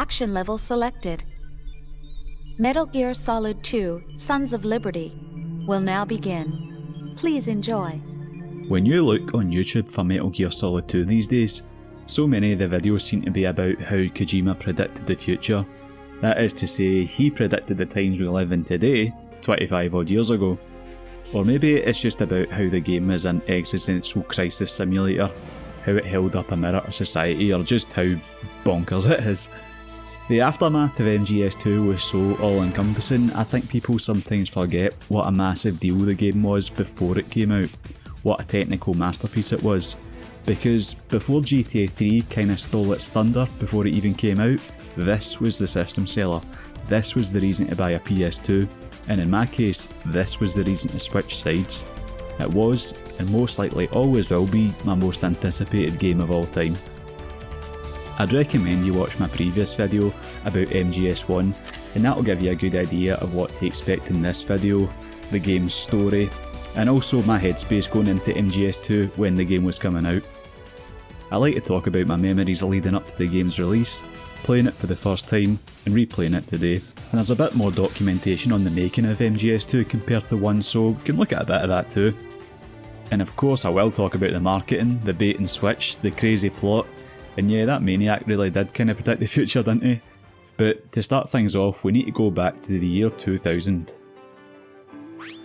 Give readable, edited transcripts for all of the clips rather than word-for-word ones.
Action level selected. Metal Gear Solid 2 Sons of Liberty will now begin. Please enjoy. When you look on YouTube for Metal Gear Solid 2 these days, so many of the videos seem to be about how Kojima predicted the future. That is to say, he predicted the times we live in today, 25 odd years ago. Or maybe it's just about how the game is an existential crisis simulator, how it held up a mirror to society, or just how bonkers it is. The aftermath of MGS2 was so all-encompassing, I think people sometimes forget what a massive deal the game was before it came out, what a technical masterpiece it was. Because before GTA 3 kinda stole its thunder before it even came out, this was the system seller, this was the reason to buy a PS2, and in my case, this was the reason to switch sides. It was, and most likely always will be, my most anticipated game of all time. I'd recommend you watch my previous video about MGS1, and that'll give you a good idea of what to expect in this video, the game's story, and also my headspace going into MGS2 when the game was coming out. I like to talk about my memories leading up to the game's release, playing it for the first time, and replaying it today, and there's a bit more documentation on the making of MGS2 compared to 1, so you can look at a bit of that too. And of course I will talk about the marketing, the bait and switch, the crazy plot, and yeah, that maniac really did kinda predict the future, didn't he? But to start things off, we need to go back to the year 2000.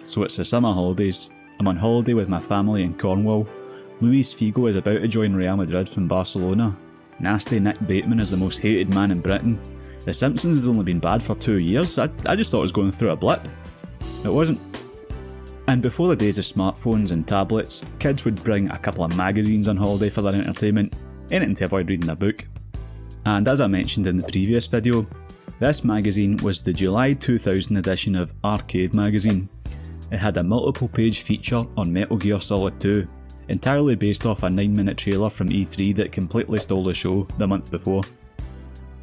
So it's the summer holidays, I'm on holiday with my family in Cornwall, Luis Figo is about to join Real Madrid from Barcelona, nasty Nick Bateman is the most hated man in Britain, The Simpsons had only been bad for 2 years, I just thought it was going through a blip. It wasn't. And before the days of smartphones and tablets, kids would bring a couple of magazines on holiday for their entertainment, anything to avoid reading a book. And as I mentioned in the previous video, this magazine was the July 2000 edition of Arcade magazine. It had a multiple page feature on Metal Gear Solid 2, entirely based off a 9-minute trailer from E3 that completely stole the show the month before.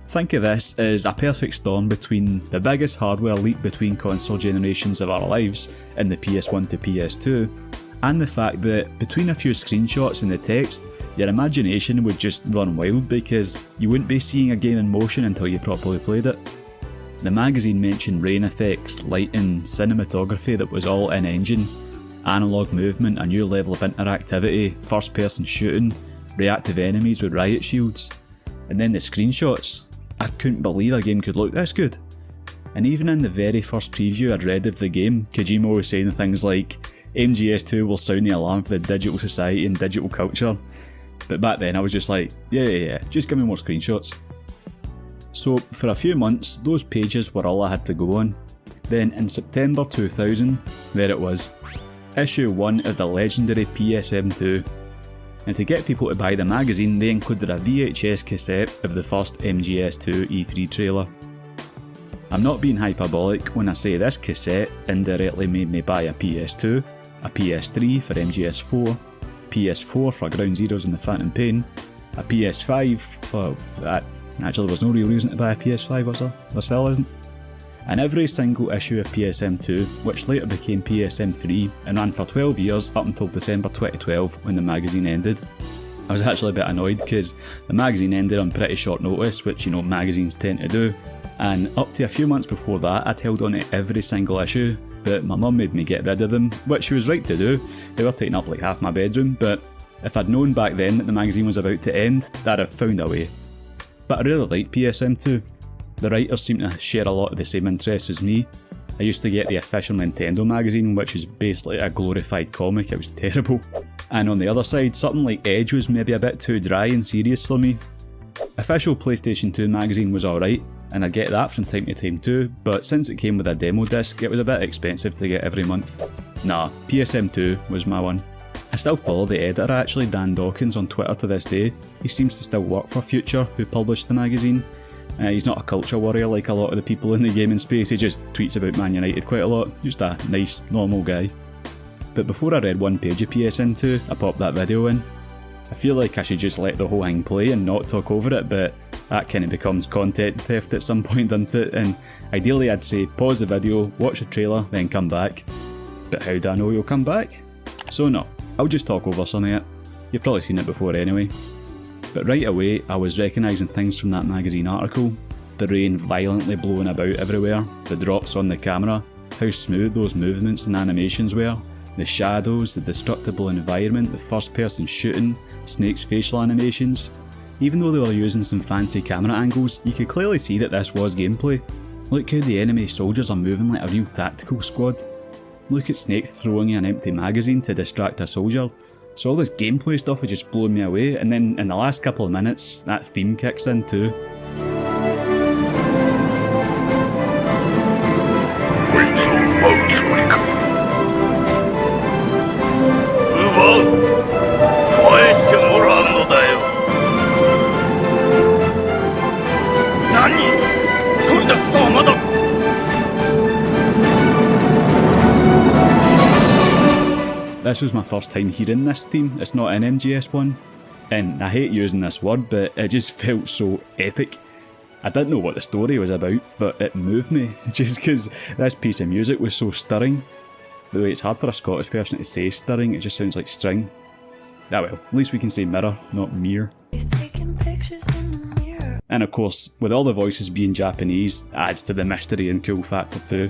Think of this as a perfect storm between the biggest hardware leap between console generations of our lives in the PS1 to PS2, and the fact that between a few screenshots and the text, your imagination would just run wild because you wouldn't be seeing a game in motion until you properly played it. The magazine mentioned rain effects, lighting, cinematography that was all in-engine, analogue movement, a new level of interactivity, first person shooting, reactive enemies with riot shields, and then the screenshots. I couldn't believe a game could look this good. And even in the very first preview I'd read of the game, Kojima was saying things like, MGS2 will sound the alarm for the digital society and digital culture. But back then I was just like, yeah, just give me more screenshots. So for a few months, those pages were all I had to go on. Then in September 2000, there it was. Issue 1 of the legendary PSM2. And to get people to buy the magazine, they included a VHS cassette of the first MGS2 E3 trailer. I'm not being hyperbolic when I say this cassette indirectly made me buy a PS2, a PS3 for MGS4, PS4 for Ground Zeroes and the Phantom Pain, a PS5 for that. Actually, there was no real reason to buy a PS5, was there? There still isn't. And every single issue of PSM2, which later became PSM3 and ran for 12 years up until December 2012 when the magazine ended. I was actually a bit annoyed because the magazine ended on pretty short notice, which magazines tend to do, and up to a few months before that I'd held on to every single issue, but my mum made me get rid of them, which she was right to do. They were taking up like half my bedroom, but if I'd known back then that the magazine was about to end, I'd have found a way. But I really liked PSM2. The writers seem to share a lot of the same interests as me. I used to get the official Nintendo magazine, which is basically a glorified comic, it was terrible. And on the other side, something like Edge was maybe a bit too dry and serious for me. Official PlayStation 2 magazine was alright, and I'd get that from time to time too, but since it came with a demo disc, it was a bit expensive to get every month. Nah, PSM2 was my one. I still follow the editor actually, Dan Dawkins, on Twitter to this day. He seems to still work for Future, who published the magazine. He's not a culture warrior like a lot of the people in the gaming space, he just tweets about Man United quite a lot, just a nice, normal guy. But before I read one page of PSM2, I popped that video in. I feel like I should just let the whole thing play and not talk over it, but that kind of becomes content theft at some point, doesn't it? And ideally I'd say pause the video, watch the trailer, then come back. But how do I know you'll come back? So no, I'll just talk over some of it. You've probably seen it before anyway. But right away I was recognising things from that magazine article. the rain violently blowing about everywhere, the drops on the camera, how smooth those movements and animations were, the shadows, the destructible environment, the first person shooting, Snake's facial animations. Even though they were using some fancy camera angles, you could clearly see that this was gameplay. Look how the enemy soldiers are moving like a real tactical squad. Look at Snake throwing you an empty magazine to distract a soldier. So all this gameplay stuff was just blowing me away, and then in the last couple of minutes, that theme kicks in too. This was my first time hearing this theme. It's not an MGS1, and I hate using this word, but it just felt so epic. I didn't know what the story was about, but it moved me, just because this piece of music was so stirring. The way it's hard for a Scottish person to say stirring, it just sounds like string. Ah well, at least we can say mirror, not mirror. And of course, with all the voices being Japanese, adds to the mystery and cool factor too.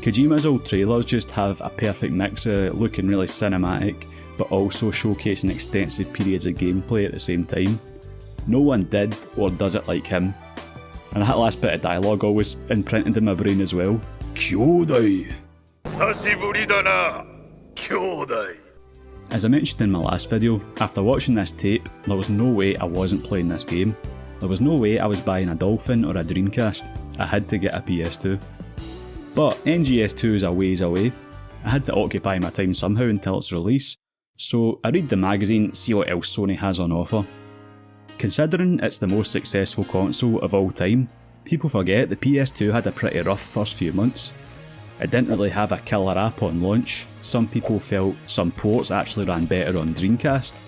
Kojima's old trailers just have a perfect mix of looking really cinematic, but also showcasing extensive periods of gameplay at the same time. No one did or does it like him. And that last bit of dialogue always imprinted in my brain as well. Kyodai! As I mentioned in my last video, after watching this tape, there was no way I wasn't playing this game. There was no way I was buying a Dolphin or a Dreamcast. I had to get a PS2. But MGS2 is a ways away. I had to occupy my time somehow until its release, so I read the magazine, see what else Sony has on offer. Considering it's the most successful console of all time, people forget the PS2 had a pretty rough first few months. It didn't really have a killer app on launch. Some people felt some ports actually ran better on Dreamcast.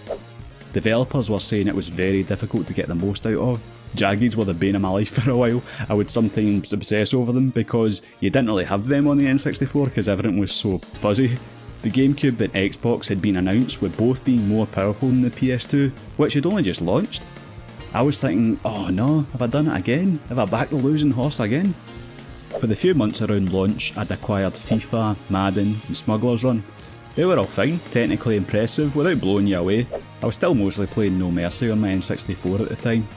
Developers were saying it was very difficult to get the most out of. Jaggies were the bane of my life for a while. I would sometimes obsess over them because you didn't really have them on the N64 because everything was so fuzzy. The GameCube and Xbox had been announced with both being more powerful than the PS2, which had only just launched. I was thinking, oh no, have I done it again? Have I backed the losing horse again? For the few months around launch, I'd acquired FIFA, Madden and Smuggler's Run. They were all fine, technically impressive, without blowing you away. I was still mostly playing No Mercy on my N64 at the time.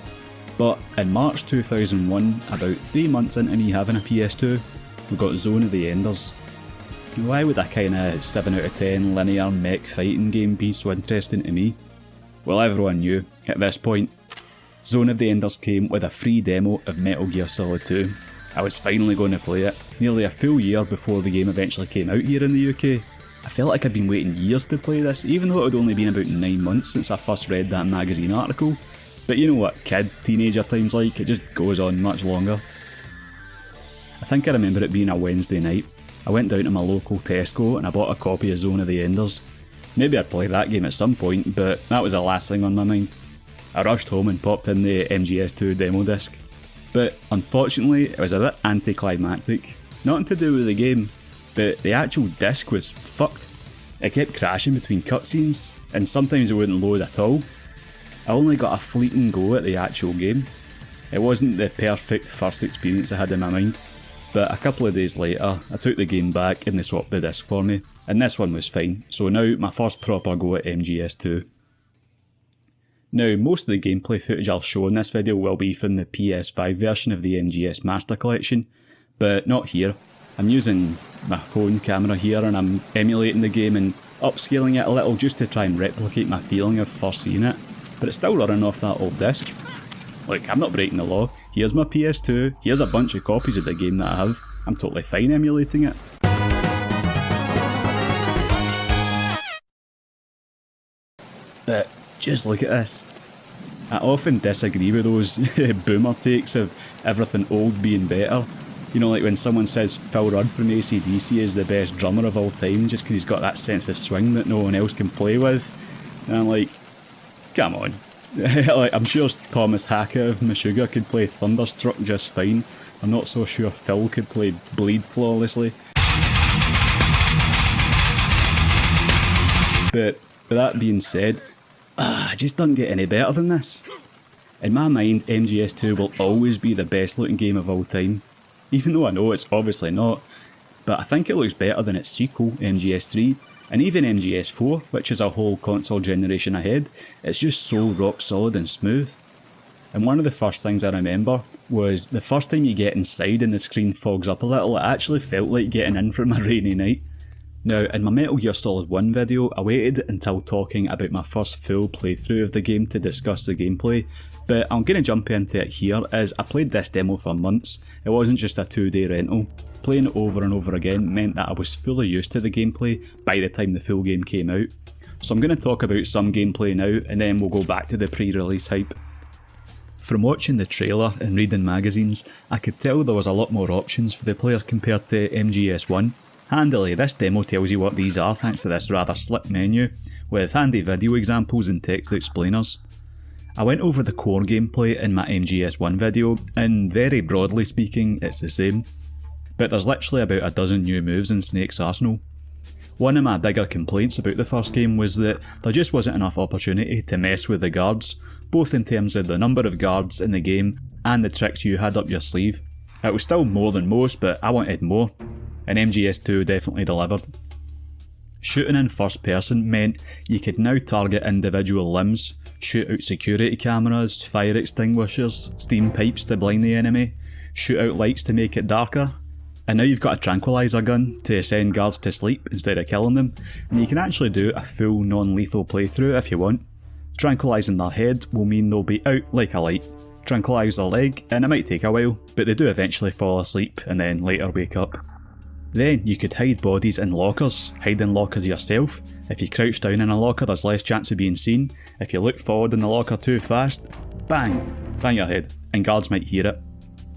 But in March 2001, about 3 months into me having a PS2, we got Zone of the Enders. Why would a kinda 7 out of 10 linear mech fighting game be so interesting to me? Well, everyone knew, at this point. Zone of the Enders came with a free demo of Metal Gear Solid 2. I was finally going to play it, nearly a full year before the game eventually came out here in the UK. I felt like I'd been waiting years to play this, even though it had only been about 9 months since I first read that magazine article. But you know what teenager time's like, it just goes on much longer. I think I remember it being a Wednesday night. I went down to my local Tesco and I bought a copy of Zone of the Enders. Maybe I'd play that game at some point, but that was the last thing on my mind. I rushed home and popped in the MGS2 demo disc. But unfortunately, it was a bit anticlimactic. Nothing to do with the game, but the actual disc was fucked. It kept crashing between cutscenes, and sometimes it wouldn't load at all. I only got a fleeting go at the actual game. It wasn't the perfect first experience I had in my mind, but a couple of days later, I took the game back and they swapped the disc for me, and this one was fine, so now my first proper go at MGS2. Now, most of the gameplay footage I'll show in this video will be from the PS5 version of the MGS Master Collection, but not here. I'm using my phone camera here and I'm emulating the game and upscaling it a little just to try and replicate my feeling of first seeing it, but it's still running off that old disc. Look, I'm not breaking the law. Here's my PS2, here's a bunch of copies of the game that I have. I'm totally fine emulating it. But just look at this. I often disagree with those boomer takes of everything old being better. You know, like when someone says Phil Rudd from AC/DC is the best drummer of all time just because he's got that sense of swing that no one else can play with. And I'm like, come on. Like, I'm sure Thomas Hackett of Meshuggah could play Thunderstruck just fine. I'm not so sure Phil could play Bleed flawlessly. But with that being said, it just doesn't get any better than this. In my mind, MGS2 will always be the best looking game of all time, even though I know it's obviously not, but I think it looks better than its sequel, MGS3, and even MGS4, which is a whole console generation ahead. It's just so rock solid and smooth. And one of the first things I remember was the first time you get inside and the screen fogs up a little, it actually felt like getting in from a rainy night. Now, in my Metal Gear Solid 1 video, I waited until talking about my first full playthrough of the game to discuss the gameplay, but I'm going to jump into it here as I played this demo for months. It wasn't just a 2-day rental. Playing it over and over again meant that I was fully used to the gameplay by the time the full game came out. So I'm going to talk about some gameplay now and then we'll go back to the pre-release hype. From watching the trailer and reading magazines, I could tell there was a lot more options for the player compared to MGS1. Handily, this demo tells you what these are thanks to this rather slick menu, with handy video examples and text explainers. I went over the core gameplay in my MGS1 video, and very broadly speaking, it's the same. But there's literally about a dozen new moves in Snake's arsenal. One of my bigger complaints about the first game was that there just wasn't enough opportunity to mess with the guards, both in terms of the number of guards in the game and the tricks you had up your sleeve. It was still more than most, but I wanted more, and MGS2 definitely delivered. Shooting in first person meant you could now target individual limbs, shoot out security cameras, fire extinguishers, steam pipes to blind the enemy, shoot out lights to make it darker. And now you've got a tranquilizer gun to send guards to sleep instead of killing them, and you can actually do a full non-lethal playthrough if you want. Tranquilising their head will mean they'll be out like a light. Tranquilise their leg, and it might take a while, but they do eventually fall asleep and then later wake up. Then you could hide bodies in lockers, hide in lockers yourself. If you crouch down in a locker there's less chance of being seen. If you look forward in the locker too fast, bang your head, and guards might hear it.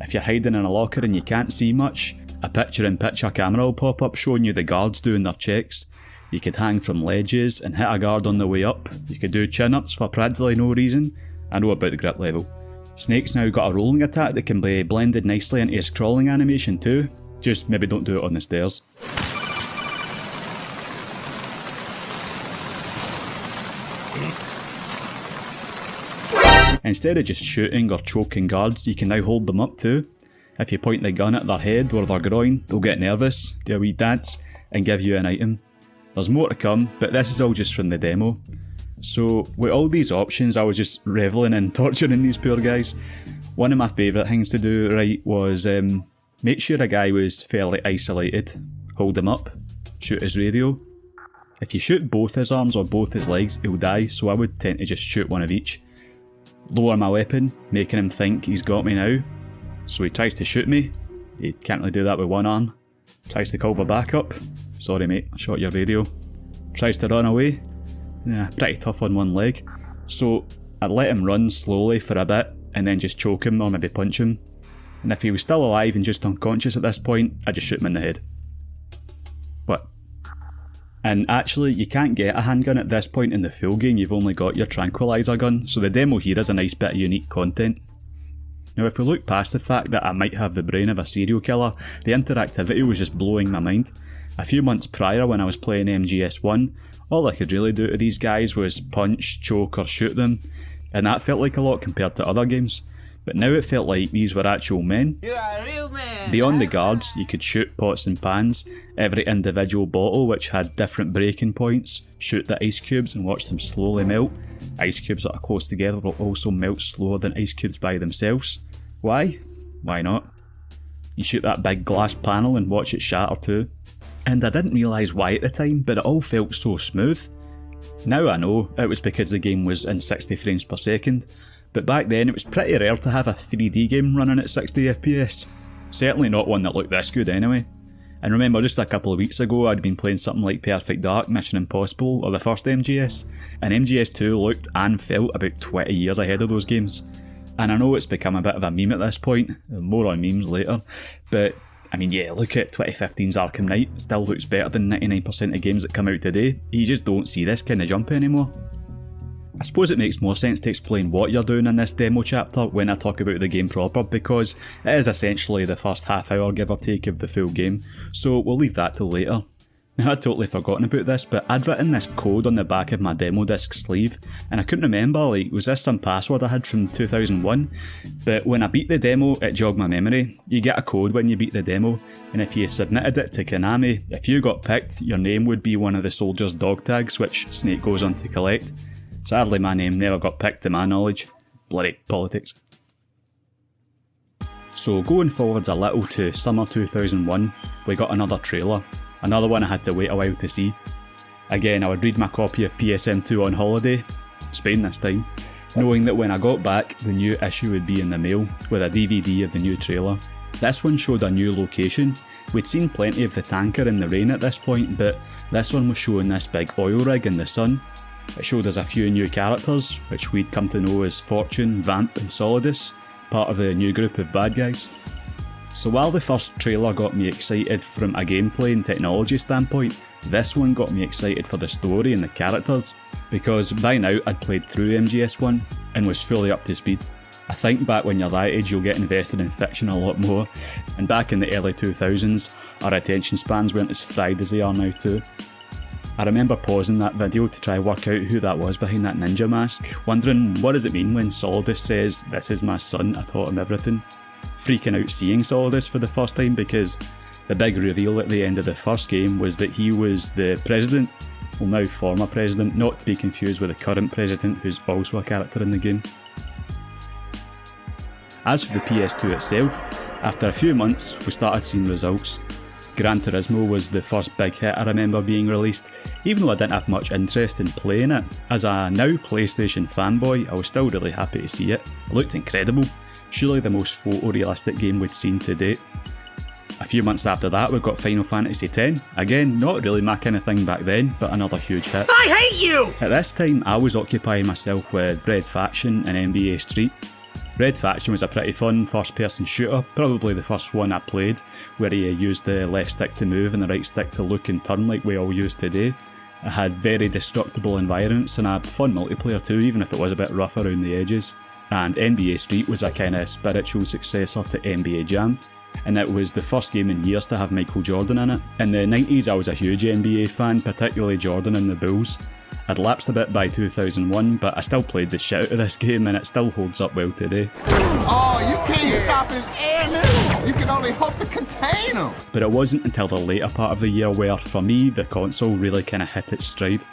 If you're hiding in a locker and you can't see much, a picture-in-picture camera will pop up showing you the guards doing their checks. You could hang from ledges and hit a guard on the way up. You could do chin-ups for practically no reason. I know about the grip level. Snake's now got a rolling attack that can be blended nicely into his crawling animation too. Just maybe don't do it on the stairs. Instead of just shooting or choking guards, you can now hold them up too. If you point the gun at their head or their groin, they'll get nervous, do a wee dance, and give you an item. There's more to come, but this is all just from the demo. So with all these options, I was just revelling in torturing these poor guys. One of my favourite things to do, right, was make sure a guy was fairly isolated, hold him up, shoot his radio. If you shoot both his arms or both his legs, he'll die, so I would tend to just shoot one of each. Lower my weapon, making him think he's got me now. So he tries to shoot me, he can't really do that with one arm. Tries to call for backup, sorry mate, I shot your radio. Tries to run away, yeah, pretty tough on one leg. So I'd let him run slowly for a bit and then just choke him or maybe punch him. And if he was still alive and just unconscious at this point, I'd just shoot him in the head. What? And actually, you can't get a handgun at this point in the full game, you've only got your tranquilizer gun, so the demo here is a nice bit of unique content. Now if we look past the fact that I might have the brain of a serial killer, the interactivity was just blowing my mind. A few months prior when I was playing MGS1, all I could really do to these guys was punch, choke or shoot them, and that felt like a lot compared to other games. But now it felt like these were actual men. You are a real man. Beyond the guards, you could shoot pots and pans, every individual bottle which had different breaking points, shoot the ice cubes and watch them slowly melt. Ice cubes that are close together will also melt slower than ice cubes by themselves. Why? Why not? You shoot that big glass panel and watch it shatter too. And I didn't realise why at the time, but it all felt so smooth. Now I know, it was because the game was in 60 frames per second, but back then it was pretty rare to have a 3D game running at 60 FPS. Certainly not one that looked this good anyway. And remember, just a couple of weeks ago I'd been playing something like Perfect Dark, Mission Impossible, or the first MGS, and MGS2 looked and felt about 20 years ahead of those games. And I know it's become a bit of a meme at this point, more on memes later, but I mean yeah, look at 2015's Arkham Knight, it still looks better than 99% of games that come out today. You just don't see this kind of jump anymore. I suppose it makes more sense to explain what you're doing in this demo chapter when I talk about the game proper, because it is essentially the first half hour give or take of the full game, so we'll leave that till later. Now I'd totally forgotten about this, but I'd written this code on the back of my demo disc sleeve, and I couldn't remember, like, was this some password I had from 2001? But when I beat the demo, it jogged my memory. You get a code when you beat the demo, and if you submitted it to Konami, if you got picked, your name would be one of the soldier's dog tags, which Snake goes on to collect. Sadly, my name never got picked to my knowledge. Bloody politics. So going forwards a little to summer 2001, we got another trailer. Another one I had to wait a while to see. Again, I would read my copy of PSM2 on holiday, Spain this time, knowing that when I got back, the new issue would be in the mail with a DVD of the new trailer. This one showed a new location. We'd seen plenty of the tanker in the rain at this point, but this one was showing this big oil rig in the sun. It showed us a few new characters, which we'd come to know as Fortune, Vamp and Solidus, part of the new group of bad guys. So while the first trailer got me excited from a gameplay and technology standpoint, this one got me excited for the story and the characters, because by now I'd played through MGS1 and was fully up to speed. I think back when you're that age you'll get invested in fiction a lot more, and back in the early 2000s our attention spans weren't as fried as they are now too. I remember pausing that video to try work out who that was behind that ninja mask, wondering what does it mean when Solidus says, "This is my son, I taught him everything." Freaking out seeing Solidus for the first time, because the big reveal at the end of the first game was that he was the president, well now former president, not to be confused with the current president who's also a character in the game. As for the PS2 itself, after a few months we started seeing results. Gran Turismo was the first big hit I remember being released, even though I didn't have much interest in playing it. As a now PlayStation fanboy, I was still really happy to see it. It looked incredible, surely the most photorealistic game we'd seen to date. A few months after that we got Final Fantasy X, again not really my kind of thing back then, but another huge hit. I hate you! At this time I was occupying myself with Red Faction and NBA Street. Red Faction was a pretty fun first person shooter, probably the first one I played, where you used the left stick to move and the right stick to look and turn like we all use today. It had very destructible environments and a fun multiplayer too, even if it was a bit rough around the edges. And NBA Street was a kind of spiritual successor to NBA Jam, and it was the first game in years to have Michael Jordan in it. In the 90s I was a huge NBA fan, particularly Jordan and the Bulls. I'd lapsed a bit by 2001, but I still played the shit out of this game and it still holds up well today. Oh, you can't stop his air. You can only hope to contain him. But it wasn't until the later part of the year where, for me, the console really kind of hit its stride.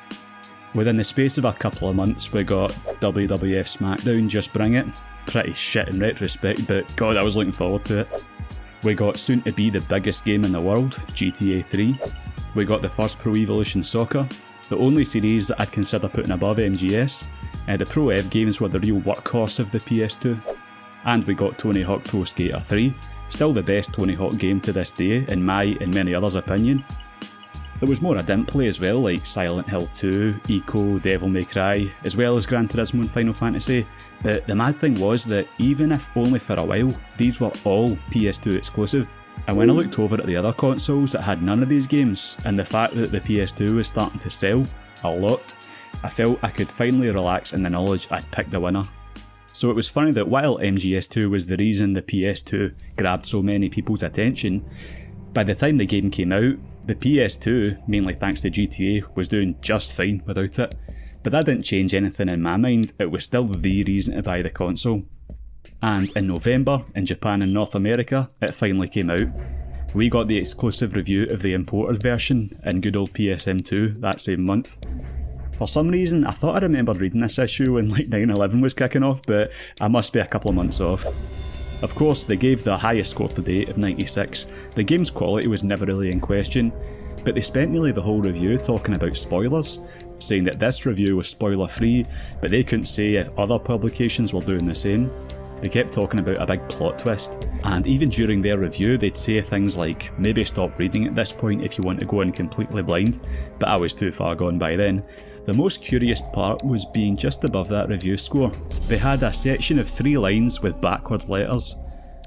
Within the space of a couple of months we got WWF SmackDown, Just Bring It. Pretty shit in retrospect, but god I was looking forward to it. We got soon to be the biggest game in the world, GTA 3. We got the first Pro Evolution Soccer, the only series that I'd consider putting above MGS. The Pro Ev games were the real workhorse of the PS2. And we got Tony Hawk Pro Skater 3, still the best Tony Hawk game to this day in my and many others' opinion. There was more I didn't play as well, like Silent Hill 2, Eco, Devil May Cry, as well as Gran Turismo and Final Fantasy, but the mad thing was that even if only for a while, these were all PS2 exclusive. And when I looked over at the other consoles that had none of these games, and the fact that the PS2 was starting to sell a lot, I felt I could finally relax in the knowledge I'd picked the winner. So it was funny that while MGS2 was the reason the PS2 grabbed so many people's attention, by the time the game came out, the PS2, mainly thanks to GTA, was doing just fine without it. But that didn't change anything in my mind, it was still the reason to buy the console. And in November, in Japan and North America, it finally came out. We got the exclusive review of the imported version in good old PSM2 that same month. For some reason, I thought I remembered reading this issue when like 9/11 was kicking off, but I must be a couple of months off. Of course, they gave the highest score to date of 96. The game's quality was never really in question, but they spent nearly the whole review talking about spoilers, saying that this review was spoiler free, but they couldn't say if other publications were doing the same. They kept talking about a big plot twist, and even during their review they'd say things like, maybe stop reading at this point if you want to go in completely blind, but I was too far gone by then. The most curious part was being just above that review score. They had a section of 3 lines with backwards letters.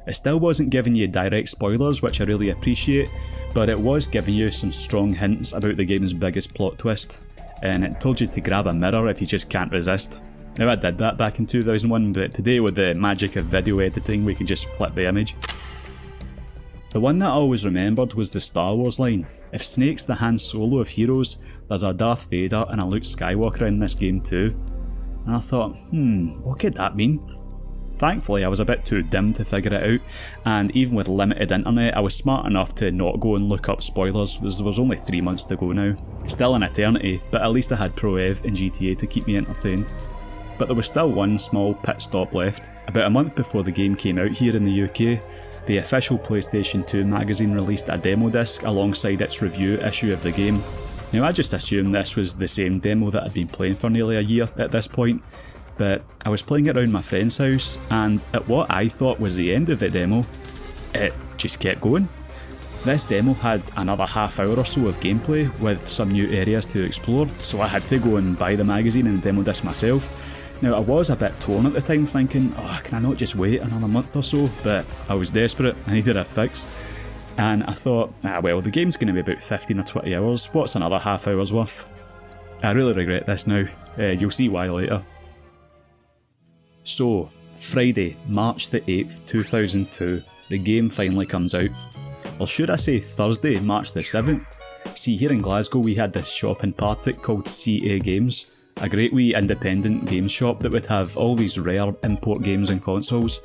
It still wasn't giving you direct spoilers, which I really appreciate, but it was giving you some strong hints about the game's biggest plot twist, and it told you to grab a mirror if you just can't resist. Now I did that back in 2001, but today with the magic of video editing we can just flip the image. The one that I always remembered was the Star Wars line. If Snake's the Han Solo of heroes, there's a Darth Vader and a Luke Skywalker in this game too. And I thought, what could that mean? Thankfully I was a bit too dim to figure it out, and even with limited internet I was smart enough to not go and look up spoilers, as there was only 3 months to go now. Still an eternity, but at least I had Pro Ev and GTA to keep me entertained. But there was still one small pit stop left. About a month before the game came out here in the UK, the official PlayStation 2 magazine released a demo disc alongside its review issue of the game. Now I just assumed this was the same demo that I'd been playing for nearly a year at this point, but I was playing it around my friend's house, and at what I thought was the end of the demo, it just kept going. This demo had another half hour or so of gameplay with some new areas to explore, so I had to go and buy the magazine and demo disc myself. Now I was a bit torn at the time, thinking, can I not just wait another month or so? But I was desperate, I needed a fix. And I thought, well, the game's going to be about 15 or 20 hours, what's another half hour's worth? I really regret this now, you'll see why later. So, Friday, March the 8th, 2002, the game finally comes out. Or should I say Thursday, March the 7th? See, here in Glasgow we had this shop in Partick called CA Games, a great wee independent games shop that would have all these rare import games and consoles.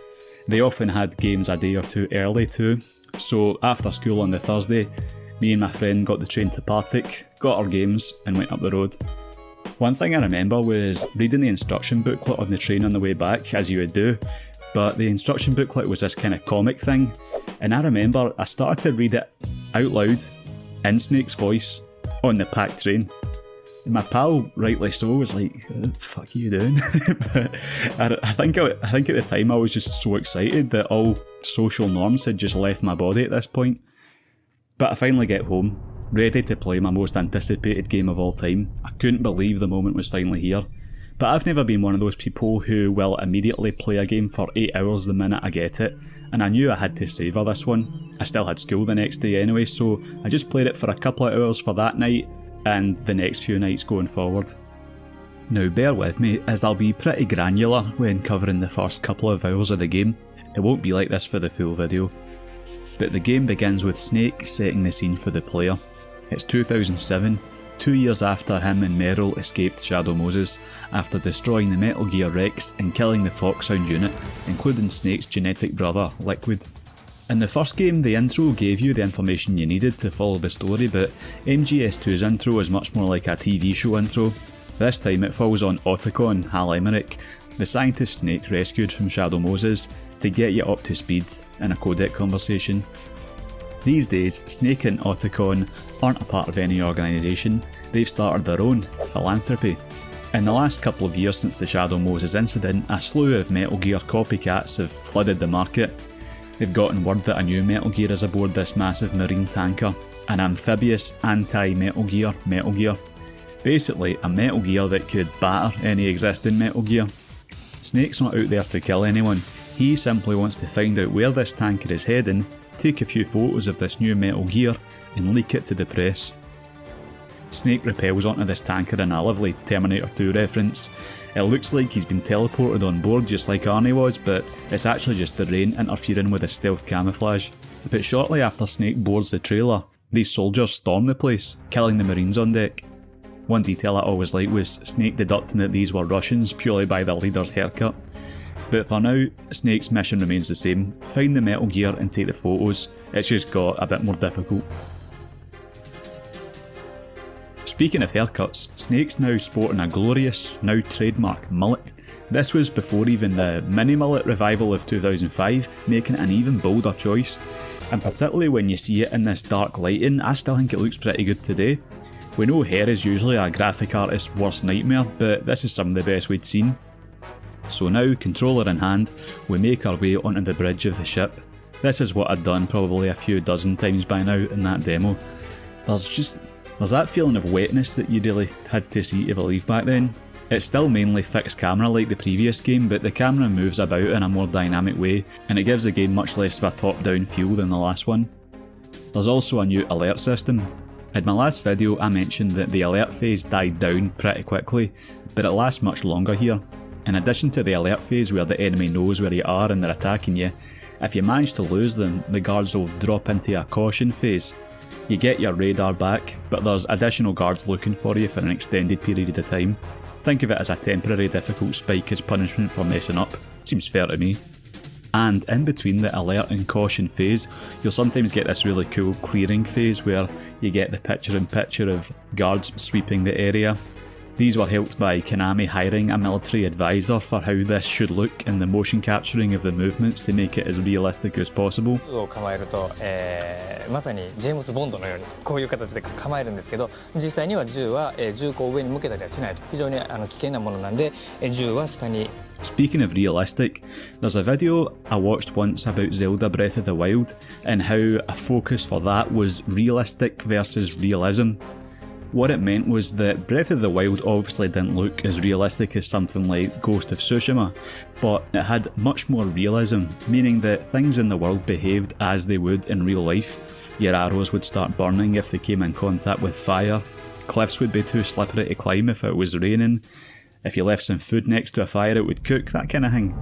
They often had games a day or two early too, so after school on the Thursday, me and my friend got the train to Partick, got our games and went up the road. One thing I remember was reading the instruction booklet on the train on the way back, as you would do, but the instruction booklet was this kind of comic thing, and I remember I started to read it out loud, in Snake's voice, on the packed train. And my pal, rightly so, was like, what the fuck are you doing? But I think at the time I was just so excited that all social norms had just left my body at this point. But I finally get home, ready to play my most anticipated game of all time. I couldn't believe the moment was finally here. But I've never been one of those people who will immediately play a game for 8 hours the minute I get it, and I knew I had to savour this one. I still had school the next day anyway, so I just played it for a couple of hours for that night, and the next few nights going forward. Now bear with me, as I'll be pretty granular when covering the first couple of hours of the game. It won't be like this for the full video. But the game begins with Snake setting the scene for the player. It's 2007, 2 years after him and Meryl escaped Shadow Moses after destroying the Metal Gear Rex and killing the Foxhound unit, including Snake's genetic brother, Liquid. In the first game, the intro gave you the information you needed to follow the story, but MGS2's intro is much more like a TV show intro. This time it falls on Otacon, Hal Emmerich, the scientist Snake rescued from Shadow Moses, to get you up to speed in a codec conversation. These days, Snake and Otacon aren't a part of any organisation, they've started their own, Philanthropy. In the last couple of years since the Shadow Moses incident, a slew of Metal Gear copycats have flooded the market. They've gotten word that a new Metal Gear is aboard this massive marine tanker, an amphibious anti-Metal Gear Metal Gear. Basically, a Metal Gear that could batter any existing Metal Gear. Snake's not out there to kill anyone, he simply wants to find out where this tanker is heading, take a few photos of this new Metal Gear, and leak it to the press. Snake rappels onto this tanker in a lovely Terminator 2 reference. It looks like he's been teleported on board just like Arnie was, but it's actually just the rain interfering with his stealth camouflage. But shortly after Snake boards the trailer, these soldiers storm the place, killing the Marines on deck. One detail I always liked was Snake deducting that these were Russians purely by the leader's haircut. But for now, Snake's mission remains the same: find the Metal Gear and take the photos. It's just got a bit more difficult. Speaking of haircuts, Snake's now sporting a glorious, now trademark mullet. This was before even the mini mullet revival of 2005, making it an even bolder choice. And particularly when you see it in this dark lighting, I still think it looks pretty good today. We know hair is usually a graphic artist's worst nightmare, but this is some of the best we'd seen. So now, controller in hand, we make our way onto the bridge of the ship. This is what I'd done probably a few dozen times by now in that demo. There's that feeling of wetness that you really had to see to believe back then. It's still mainly fixed camera like the previous game, but the camera moves about in a more dynamic way, and it gives the game much less of a top-down feel than the last one. There's also a new alert system. In my last video I mentioned that the alert phase died down pretty quickly, but it lasts much longer here. In addition to the alert phase where the enemy knows where you are and they're attacking you, If you manage to lose them, the guards will drop into a caution phase. You get your radar back, but there's additional guards looking for you for an extended period of time. Think of it as a temporary difficult spike as punishment for messing up. Seems fair to me. And in between the alert and caution phase, you'll sometimes get this really cool clearing phase where you get the picture-in-picture of guards sweeping the area. These were helped by Konami hiring a military advisor for how this should look and the motion capturing of the movements to make it as realistic as possible. を構えると、まさにジェームズ・ボンドのようにこういう形で構えるんですけど、実際には銃は、銃口を上に向けたりはしないと、非常に危険なものなんで、銃は下に。Speaking of realistic, there's a video I watched once about Zelda Breath of the Wild and how a focus for that was realistic versus realism. What it meant was that Breath of the Wild obviously didn't look as realistic as something like Ghost of Tsushima, but it had much more realism, meaning that things in the world behaved as they would in real life. Your arrows would start burning if they came in contact with fire, cliffs would be too slippery to climb if it was raining, if you left some food next to a fire it would cook, that kind of thing.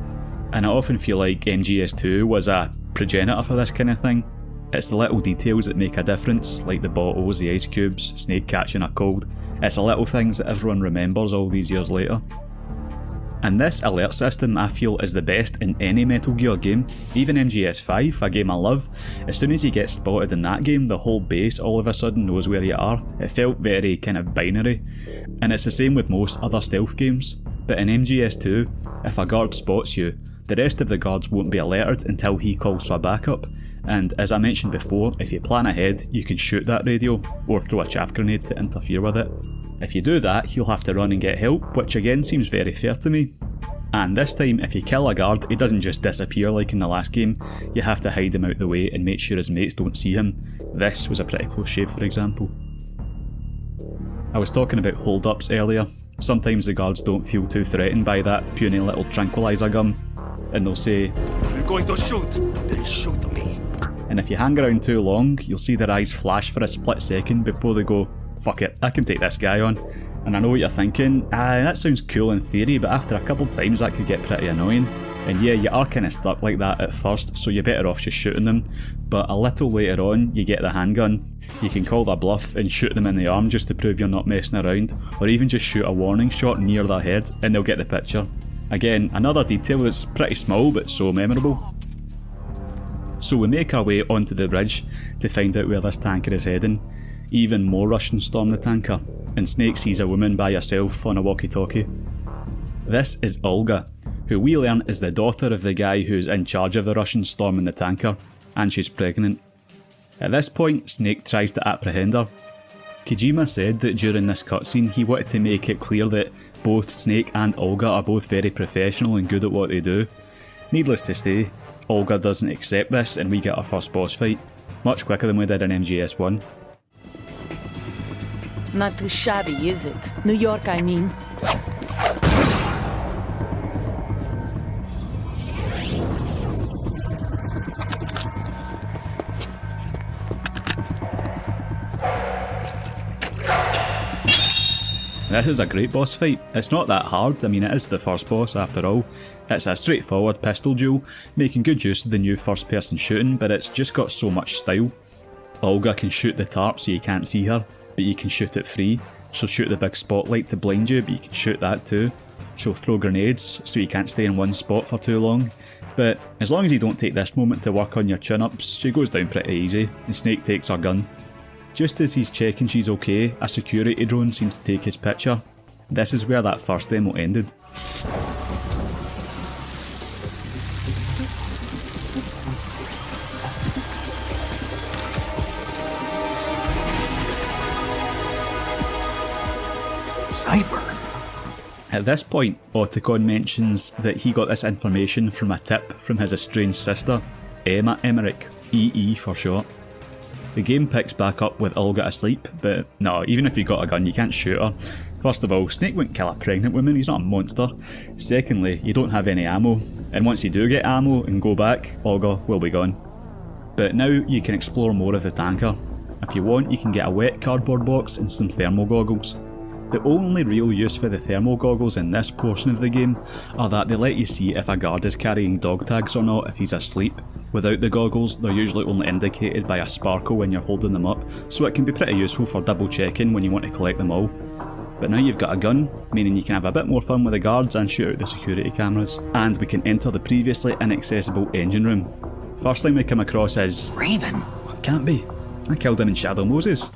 And I often feel like MGS2 was a progenitor for this kind of thing. It's the little details that make a difference, like the bottles, the ice cubes, Snake catching a cold. It's the little things that everyone remembers all these years later. And this alert system I feel is the best in any Metal Gear game. Even MGS5, a game I love, as soon as you get spotted in that game, the whole base all of a sudden knows where you are. It felt very kind of binary. And it's the same with most other stealth games. But in MGS2, if a guard spots you, the rest of the guards won't be alerted until he calls for backup. And as I mentioned before, if you plan ahead, you can shoot that radio, or throw a chaff grenade to interfere with it. If you do that, he'll have to run and get help, which again seems very fair to me. And this time, if you kill a guard, he doesn't just disappear like in the last game, you have to hide him out the way and make sure his mates don't see him. This was a pretty close shave, for example. I was talking about hold-ups earlier. Sometimes the guards don't feel too threatened by that puny little tranquilizer gun, and they'll say, "If you're going to shoot, then shoot me." And if you hang around too long, you'll see their eyes flash for a split second before they go, "Fuck it, I can take this guy on." And I know what you're thinking, that sounds cool in theory, but after a couple times that could get pretty annoying. And yeah, you are kinda stuck like that at first, so you're better off just shooting them. But a little later on, you get the handgun. You can call their bluff and shoot them in the arm just to prove you're not messing around, or even just shoot a warning shot near their head and they'll get the picture. Again, another detail that's pretty small but so memorable. So we make our way onto the bridge to find out where this tanker is heading. Even more Russians storm the tanker, and Snake sees a woman by herself on a walkie-talkie. This is Olga, who we learn is the daughter of the guy who's in charge of the Russians storming the tanker, and she's pregnant. At this point, Snake tries to apprehend her. Kojima said that during this cutscene he wanted to make it clear that both Snake and Olga are both very professional and good at what they do. Needless to say, Olga doesn't accept this and we get our first boss fight, much quicker than we did in MGS1. Not too shabby, is it? New York, I mean. This is a great boss fight. It's not that hard, I mean it is the first boss after all. It's a straightforward pistol duel, making good use of the new first person shooting, but it's just got so much style. Olga can shoot the tarp so you can't see her, but you can shoot it free. She'll shoot the big spotlight to blind you, but you can shoot that too. She'll throw grenades so you can't stay in one spot for too long. But as long as you don't take this moment to work on your chin-ups, she goes down pretty easy, and Snake takes her gun. Just as he's checking she's okay, a security drone seems to take his picture. This is where that first demo ended. Cypher. At this point, Otacon mentions that he got this information from a tip from his estranged sister, Emma Emmerich, EE for short. The game picks back up with Olga asleep, but no, even if you got a gun you can't shoot her. First of all, Snake wouldn't kill a pregnant woman, he's not a monster. Secondly, you don't have any ammo, and once you do get ammo and go back, Olga will be gone. But now you can explore more of the tanker. If you want, you can get a wet cardboard box and some thermal goggles. The only real use for the thermal goggles in this portion of the game are that they let you see if a guard is carrying dog tags or not if he's asleep. Without the goggles, they're usually only indicated by a sparkle when you're holding them up, so it can be pretty useful for double checking when you want to collect them all. But now you've got a gun, meaning you can have a bit more fun with the guards and shoot out the security cameras. And we can enter the previously inaccessible engine room. First thing we come across is... Raven? Can't be. I killed him in Shadow Moses.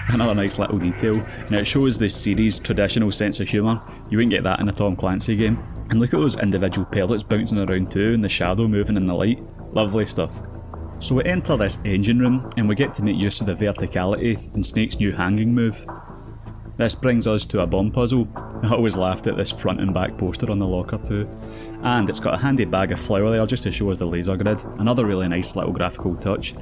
Another nice little detail. Now it shows the series' traditional sense of humour. You wouldn't get that in a Tom Clancy game. And look at those individual pellets bouncing around too, and the shadow moving in the light. Lovely stuff. So we enter this engine room, and we get to make use of the verticality in Snake's new hanging move. This brings us to a bomb puzzle. I always laughed at this front and back poster on the locker too. And it's got a handy bag of flour there just to show us the laser grid. Another really nice little graphical touch.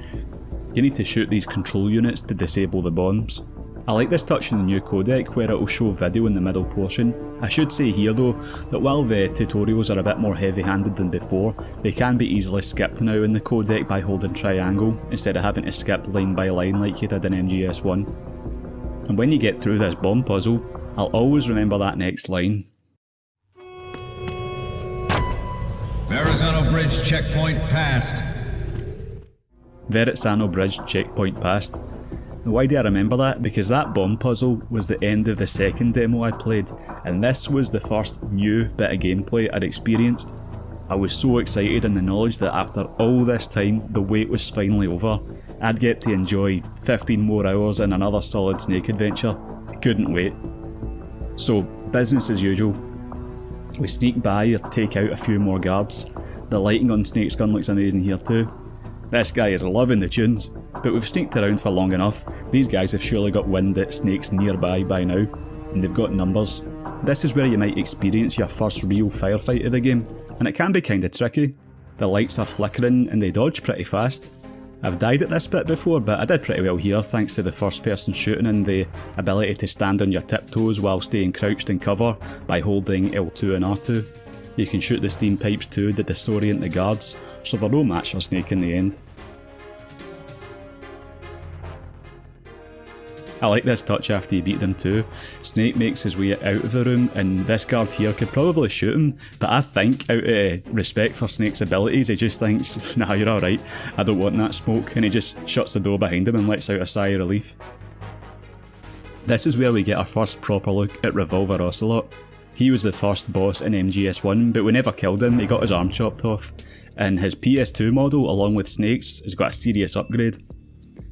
You need to shoot these control units to disable the bombs. I like this touch in the new codec where it will show video in the middle portion. I should say here though, that while the tutorials are a bit more heavy handed than before, they can be easily skipped now in the codec by holding triangle, instead of having to skip line by line like you did in MGS1. And when you get through this bomb puzzle, I'll always remember that next line. Verrazano Bridge checkpoint passed. Verrazano Bridge checkpoint passed. Now why do I remember that? Because that bomb puzzle was the end of the second demo I played, and this was the first new bit of gameplay I'd experienced. I was so excited in the knowledge that after all this time, the wait was finally over. I'd get to enjoy 15 more hours in another Solid Snake adventure. Couldn't wait. So, business as usual. We sneak by or take out a few more guards. The lighting on Snake's gun looks amazing here too. This guy is loving the tunes, but we've sneaked around for long enough. These guys have surely got wind that Snake's nearby by now, and they've got numbers. This is where you might experience your first real firefight of the game, and it can be kinda tricky. The lights are flickering and they dodge pretty fast. I've died at this bit before, but I did pretty well here thanks to the first person shooting and the ability to stand on your tiptoes while staying crouched in cover by holding L2 and R2. You can shoot the steam pipes too to disorient the guards, so they're no match for Snake in the end. I like this touch after you beat them too. Snake makes his way out of the room, and this guard here could probably shoot him, but I think out of respect for Snake's abilities, he just thinks, nah, you're alright, I don't want that smoke, and he just shuts the door behind him and lets out a sigh of relief. This is where we get our first proper look at Revolver Ocelot. He was the first boss in MGS1, but we never killed him, he got his arm chopped off, and his PS2 model, along with Snake's, has got a serious upgrade.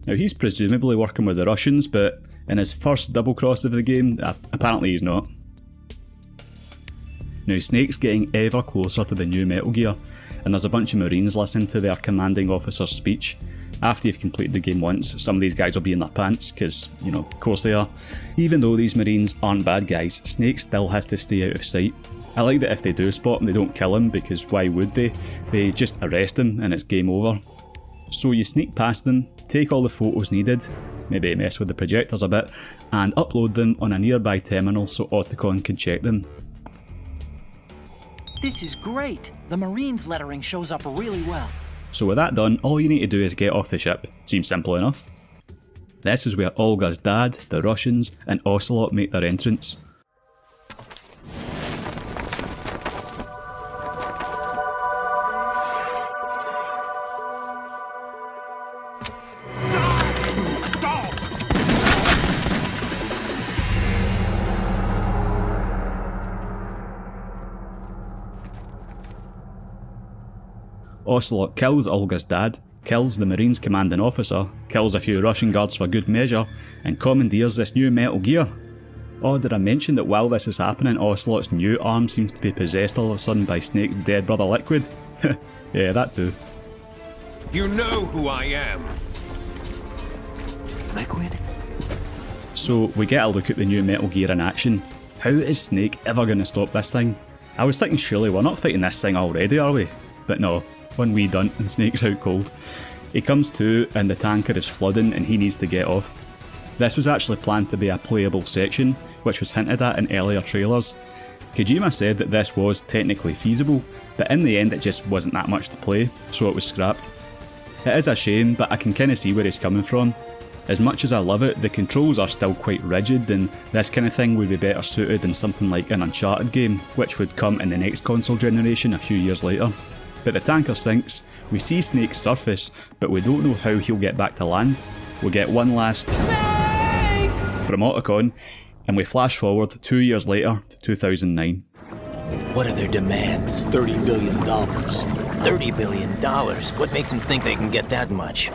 Now he's presumably working with the Russians, but in his first double cross of the game, apparently he's not. Now Snake's getting ever closer to the new Metal Gear, and there's a bunch of Marines listening to their commanding officer's speech. After you've completed the game once, some of these guys will be in their pants, because, you know, of course they are. Even though these Marines aren't bad guys, Snake still has to stay out of sight. I like that if they do spot him, they don't kill him, because why would they? They just arrest him and it's game over. So you sneak past them, take all the photos needed, maybe mess with the projectors a bit, and upload them on a nearby terminal so Otacon can check them. This is great! The Marines lettering shows up really well. So with that done, all you need to do is get off the ship. Seems simple enough. This is where Olga's dad, the Russians, and Ocelot make their entrance. Ocelot kills Olga's dad, kills the Marines' commanding officer, kills a few Russian guards for good measure, and commandeers this new Metal Gear. Oh, did I mention that while this is happening, Ocelot's new arm seems to be possessed all of a sudden by Snake's dead brother Liquid? Yeah, that too. You know who I am. Liquid? So we get a look at the new Metal Gear in action. How is Snake ever going to stop this thing? I was thinking surely we're not fighting this thing already, are we? But no. One wee dunt and Snake's out cold. He comes to and the tanker is flooding and he needs to get off. This was actually planned to be a playable section, which was hinted at in earlier trailers. Kojima said that this was technically feasible, but in the end it just wasn't that much to play, so it was scrapped. It is a shame, but I can kinda see where he's coming from. As much as I love it, the controls are still quite rigid, and this kind of thing would be better suited in something like an Uncharted game, which would come in the next console generation a few years later. But the tanker sinks, we see Snake surface, but we don't know how he'll get back to land. We get one last from Otacon, and we flash forward 2 years later to 2009. What are their demands? $30 billion. $30 billion? What makes them think they can get that much?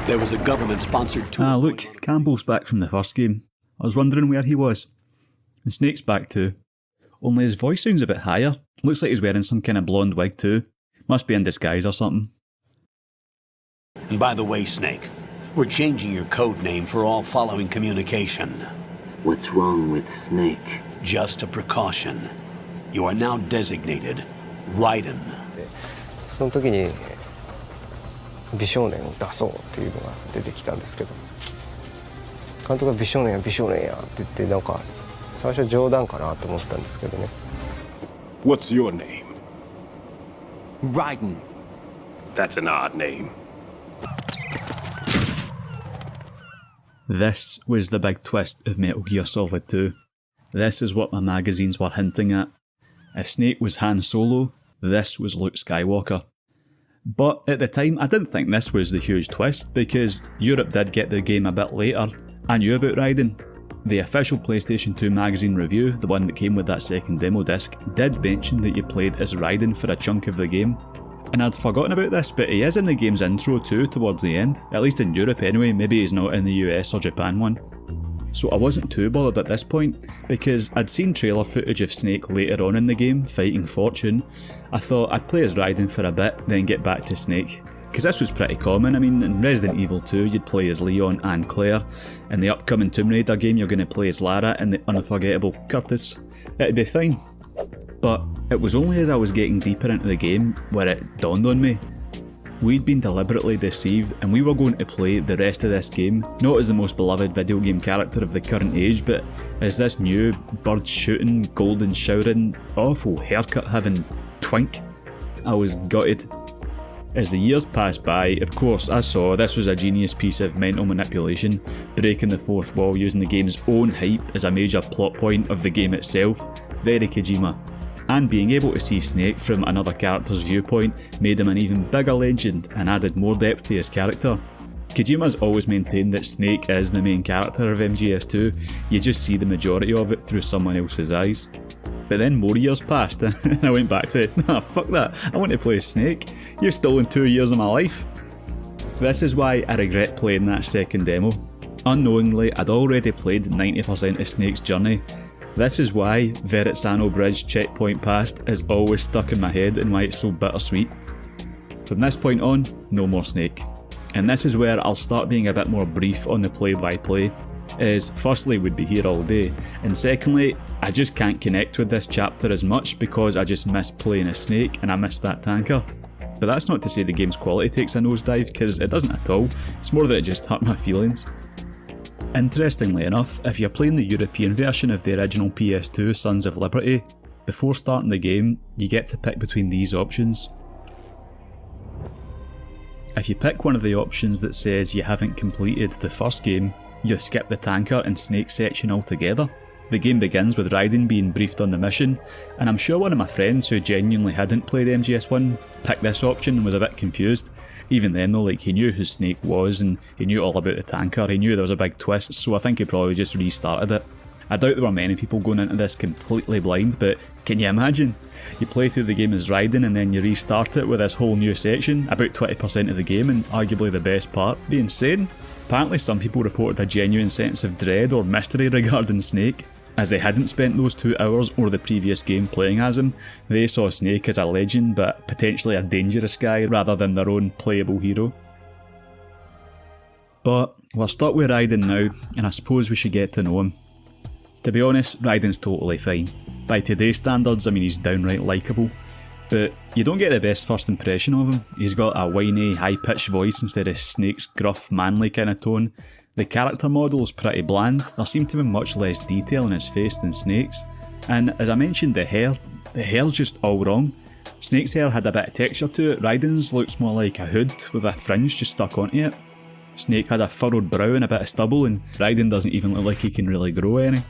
There was a government-sponsored tour. Ah look, Campbell's back from the first game. I was wondering where he was. And Snake's back too. Only his voice sounds a bit higher. Looks like he's wearing some kind of blonde wig too. Must be in disguise or something. And by the way, Snake, we're changing your code name for all following communication. What's wrong with Snake? Just a precaution. You are now designated Raiden. その時に美少年を出そうっていうのが出てきたんですけど、監督が美少年や美少年やって言って、なんか最初冗談かなと思ったんですけどね。What's your name? Raiden. That's an odd name. This was the big twist of Metal Gear Solid 2. This is what my magazines were hinting at. If Snake was Han Solo, this was Luke Skywalker. But at the time, I didn't think this was the huge twist, because Europe did get the game a bit later. I knew about Raiden. The official PlayStation 2 magazine review, the one that came with that second demo disc, did mention that you played as Raiden for a chunk of the game. And I'd forgotten about this, but he is in the game's intro too towards the end, at least in Europe anyway, maybe he's not in the US or Japan one. So I wasn't too bothered at this point, because I'd seen trailer footage of Snake later on in the game, fighting Fortune. I thought I'd play as Raiden for a bit, then get back to Snake. Because this was pretty common. I mean, in Resident Evil 2 you'd play as Leon and Claire, in the upcoming Tomb Raider game you're going to play as Lara and the unforgettable Curtis. It'd be fine. But it was only as I was getting deeper into the game where it dawned on me. We'd been deliberately deceived, and we were going to play the rest of this game not as the most beloved video game character of the current age, but as this new bird shooting, golden showering, awful haircut having twink. I was gutted. As the years passed by, of course I saw this was a genius piece of mental manipulation, breaking the fourth wall using the game's own hype as a major plot point of the game itself. Very Kojima. And being able to see Snake from another character's viewpoint made him an even bigger legend and added more depth to his character. Kojima's always maintained that Snake is the main character of MGS2, you just see the majority of it through someone else's eyes. But then more years passed and I went back to, nah, fuck that, I want to play Snake, you've stolen 2 years of my life. This is why I regret playing that second demo. Unknowingly, I'd already played 90% of Snake's journey. This is why Verrazzano Bridge checkpoint past is always stuck in my head and why it's so bittersweet. From this point on, no more Snake. And this is where I'll start being a bit more brief on the play-by-play, as firstly we'd be here all day, and secondly I just can't connect with this chapter as much because I just miss playing as Snake and I miss that tanker. But that's not to say the game's quality takes a nosedive, because it doesn't at all, it's more that it just hurt my feelings. Interestingly enough, if you're playing the European version of the original PS2 Sons of Liberty, before starting the game you get to pick between these options. If you pick one of the options that says you haven't completed the first game, you skip the tanker and Snake section altogether. The game begins with Raiden being briefed on the mission, and I'm sure one of my friends who genuinely hadn't played MGS1 picked this option and was a bit confused. Even then though, like, he knew who Snake was and he knew all about the tanker, he knew there was a big twist, so I think he probably just restarted it. I doubt there were many people going into this completely blind, but can you imagine? You play through the game as Raiden and then you restart it with this whole new section, about 20% of the game and arguably the best part. It'd be insane. Apparently some people reported a genuine sense of dread or mystery regarding Snake. As they hadn't spent those 2 hours or the previous game playing as him, they saw Snake as a legend but potentially a dangerous guy rather than their own playable hero. But we're stuck with Raiden now, and I suppose we should get to know him. To be honest, Raiden's totally fine. By today's standards, I mean he's downright likeable. But you don't get the best first impression of him. He's got a whiny, high-pitched voice instead of Snake's gruff, manly kind of tone. The character model is pretty bland. There seems to be much less detail in his face than Snake's. And as I mentioned, the hair's just all wrong. Snake's hair had a bit of texture to it. Raiden's looks more like a hood with a fringe just stuck onto it. Snake had a furrowed brow and a bit of stubble, and Raiden doesn't even look like he can really grow any.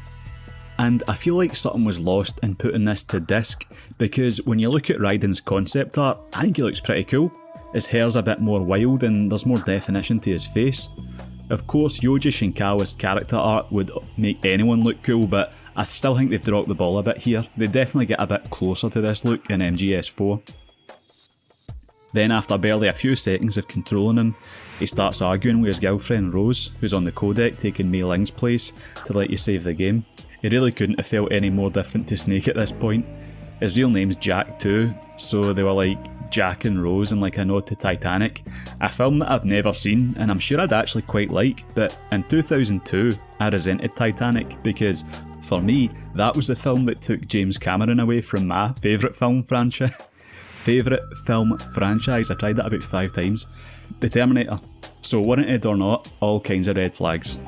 And I feel like something was lost in putting this to disc, because when you look at Raiden's concept art, I think he looks pretty cool. His hair's a bit more wild and there's more definition to his face. Of course, Yoji Shinkawa's character art would make anyone look cool, but I still think they've dropped the ball a bit here. They definitely get a bit closer to this look in MGS4. Then after barely a few seconds of controlling him, he starts arguing with his girlfriend Rose, who's on the codec taking Mei Ling's place to let you save the game. He really couldn't have felt any more different to Snake at this point. His real name's Jack too, so they were like Jack and Rose and like a nod to Titanic, a film that I've never seen and I'm sure I'd actually quite like, but in 2002 I resented Titanic because for me that was the film that took James Cameron away from my favourite film franchise. I tried that about 5 times. The Terminator. So warranted or not, all kinds of red flags.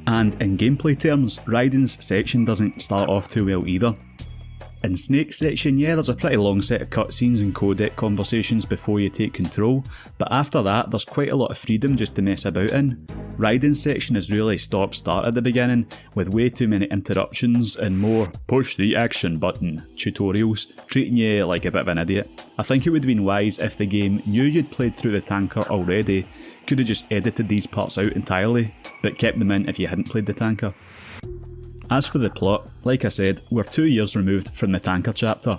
And in gameplay terms, Raiden's section doesn't start off too well either. In Snake's section, yeah, there's a pretty long set of cutscenes and codec conversations before you take control, but after that there's quite a lot of freedom just to mess about in. Raiden's section is really stop-start at the beginning, with way too many interruptions and more push the action button tutorials, treating you like a bit of an idiot. I think it would have been wise if the game knew you'd played through the tanker already, could have just edited these parts out entirely, but kept them in if you hadn't played the tanker. As for the plot, like I said, we're 2 years removed from the tanker chapter.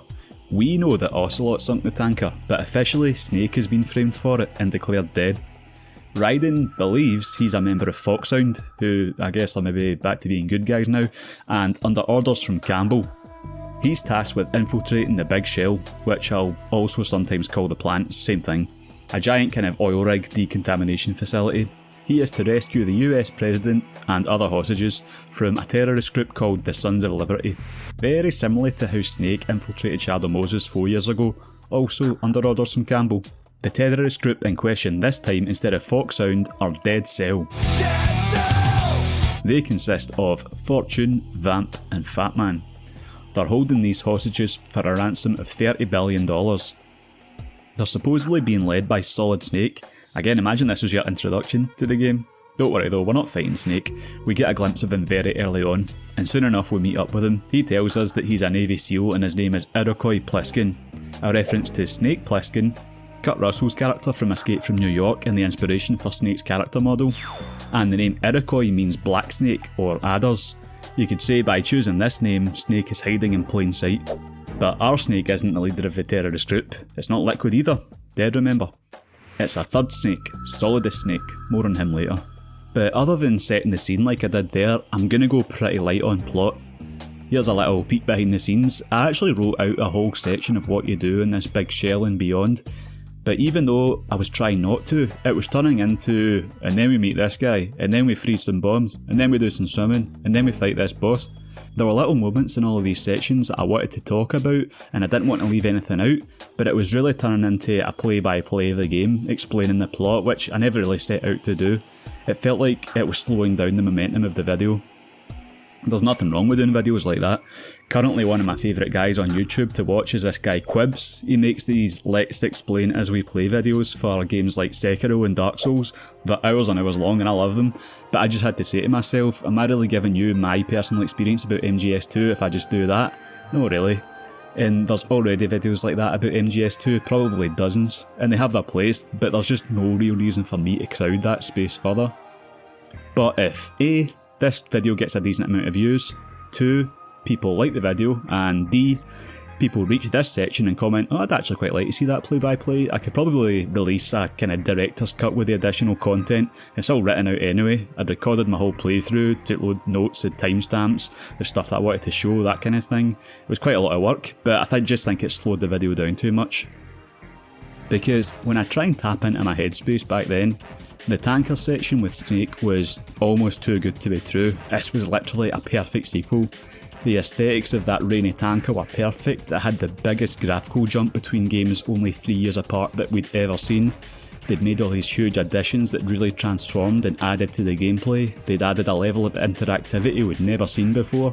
We know that Ocelot sunk the tanker, but officially Snake has been framed for it and declared dead. Raiden believes he's a member of Foxhound, who I guess are maybe back to being good guys now, and under orders from Campbell. He's tasked with infiltrating the Big Shell, which I'll also sometimes call the plant, same thing. A giant kind of oil rig decontamination facility. He is to rescue the US President and other hostages from a terrorist group called the Sons of Liberty. Very similar to how Snake infiltrated Shadow Moses 4 years ago, also under orders from Campbell. The terrorist group in question this time, instead of Foxhound, are Dead Cell. They consist of Fortune, Vamp and Fatman. They're holding these hostages for a ransom of $30 billion. They're supposedly being led by Solid Snake. Again, imagine this was your introduction to the game. Don't worry though, we're not fighting Snake. We get a glimpse of him very early on, and soon enough we meet up with him. He tells us that he's a Navy SEAL and his name is Iroquois Pliskin, a reference to Snake Plissken, Kurt Russell's character from Escape from New York and the inspiration for Snake's character model. And the name Iroquois means black snake or adders. You could say by choosing this name, Snake is hiding in plain sight. But our Snake isn't the leader of the terrorist group. It's not Liquid either. Dead, remember. It's a third Snake, Solidus Snake, more on him later. But other than setting the scene like I did there, I'm gonna go pretty light on plot. Here's a little peek behind the scenes. I actually wrote out a whole section of what you do in this big shell and beyond, but even though I was trying not to, it was turning into, and then we meet this guy, and then we freeze some bombs, and then we do some swimming, and then we fight this boss. There were little moments in all of these sections that I wanted to talk about, and I didn't want to leave anything out, but it was really turning into a play-by-play of the game, explaining the plot, which I never really set out to do. It felt like it was slowing down the momentum of the video. There's nothing wrong with doing videos like that. Currently one of my favourite guys on YouTube to watch is this guy Quibs. He makes these Let's Explain As We Play videos for games like Sekiro and Dark Souls. They're hours and hours long and I love them, but I just had to say to myself, am I really giving you my personal experience about MGS2 if I just do that? No really. And there's already videos like that about MGS2, probably dozens, and they have their place, but there's just no real reason for me to crowd that space further. But if A, this video gets a decent amount of views, 2, people like the video, and D, people reach this section and comment, oh, I'd actually quite like to see that play-by-play, I could probably release a kind of director's cut with the additional content. It's all written out anyway. I'd recorded my whole playthrough, took load notes and timestamps, the stuff that I wanted to show, that kind of thing. It was quite a lot of work, but I just think it slowed the video down too much. Because when I try and tap into my headspace back then, the tanker section with Snake was almost too good to be true. This was literally a perfect sequel. The aesthetics of that rainy tanker were perfect. It had the biggest graphical jump between games only 3 years apart that we'd ever seen. They'd made all these huge additions that really transformed and added to the gameplay. They'd added a level of interactivity we'd never seen before.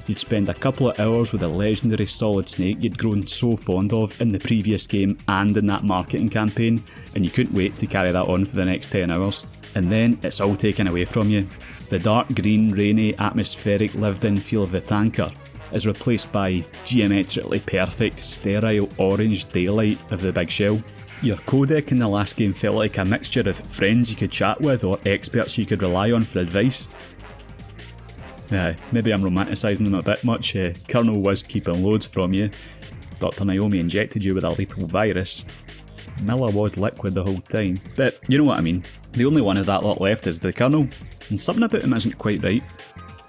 You'd spend a couple of hours with a legendary Solid Snake you'd grown so fond of in the previous game and in that marketing campaign, and you couldn't wait to carry that on for the next 10 hours. And then it's all taken away from you. The dark green, rainy, atmospheric, lived-in feel of the tanker is replaced by geometrically perfect, sterile orange daylight of the big shell. Your codec in the last game felt like a mixture of friends you could chat with or experts you could rely on for advice. Maybe I'm romanticising them a bit much. Colonel was keeping loads from you. Dr. Naomi injected you with a lethal virus. Miller was liquid the whole time. But you know what I mean. The only one of that lot left is the Colonel, and something about him isn't quite right.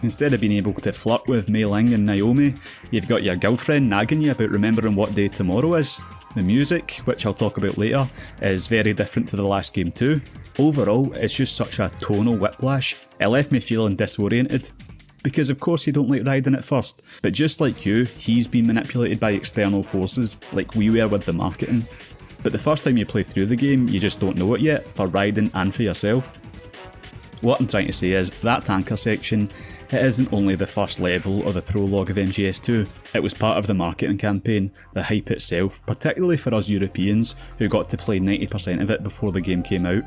Instead of being able to flirt with Mei Ling and Naomi, you've got your girlfriend nagging you about remembering what day tomorrow is. The music, which I'll talk about later, is very different to the last game too. Overall, it's just such a tonal whiplash. It left me feeling disoriented. Because of course you don't like Raiden at first, but just like you, he's been manipulated by external forces, like we were with the marketing. But the first time you play through the game, you just don't know it yet, for Raiden and for yourself. What I'm trying to say is, that tanker section, it isn't only the first level or the prologue of MGS2, it was part of the marketing campaign, the hype itself, particularly for us Europeans who got to play 90% of it before the game came out.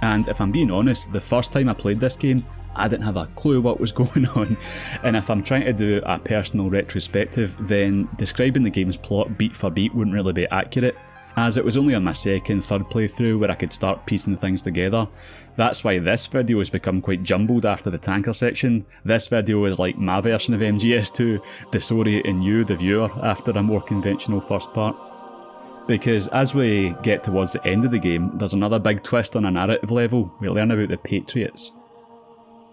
And if I'm being honest, the first time I played this game, I didn't have a clue what was going on, and if I'm trying to do a personal retrospective, then describing the game's plot beat for beat wouldn't really be accurate, as it was only on my second, third playthrough where I could start piecing things together. That's why this video has become quite jumbled after the tanker section. This video is like my version of MGS2, disorienting you, the viewer, after a more conventional first part. Because as we get towards the end of the game, there's another big twist on a narrative level. We learn about the Patriots.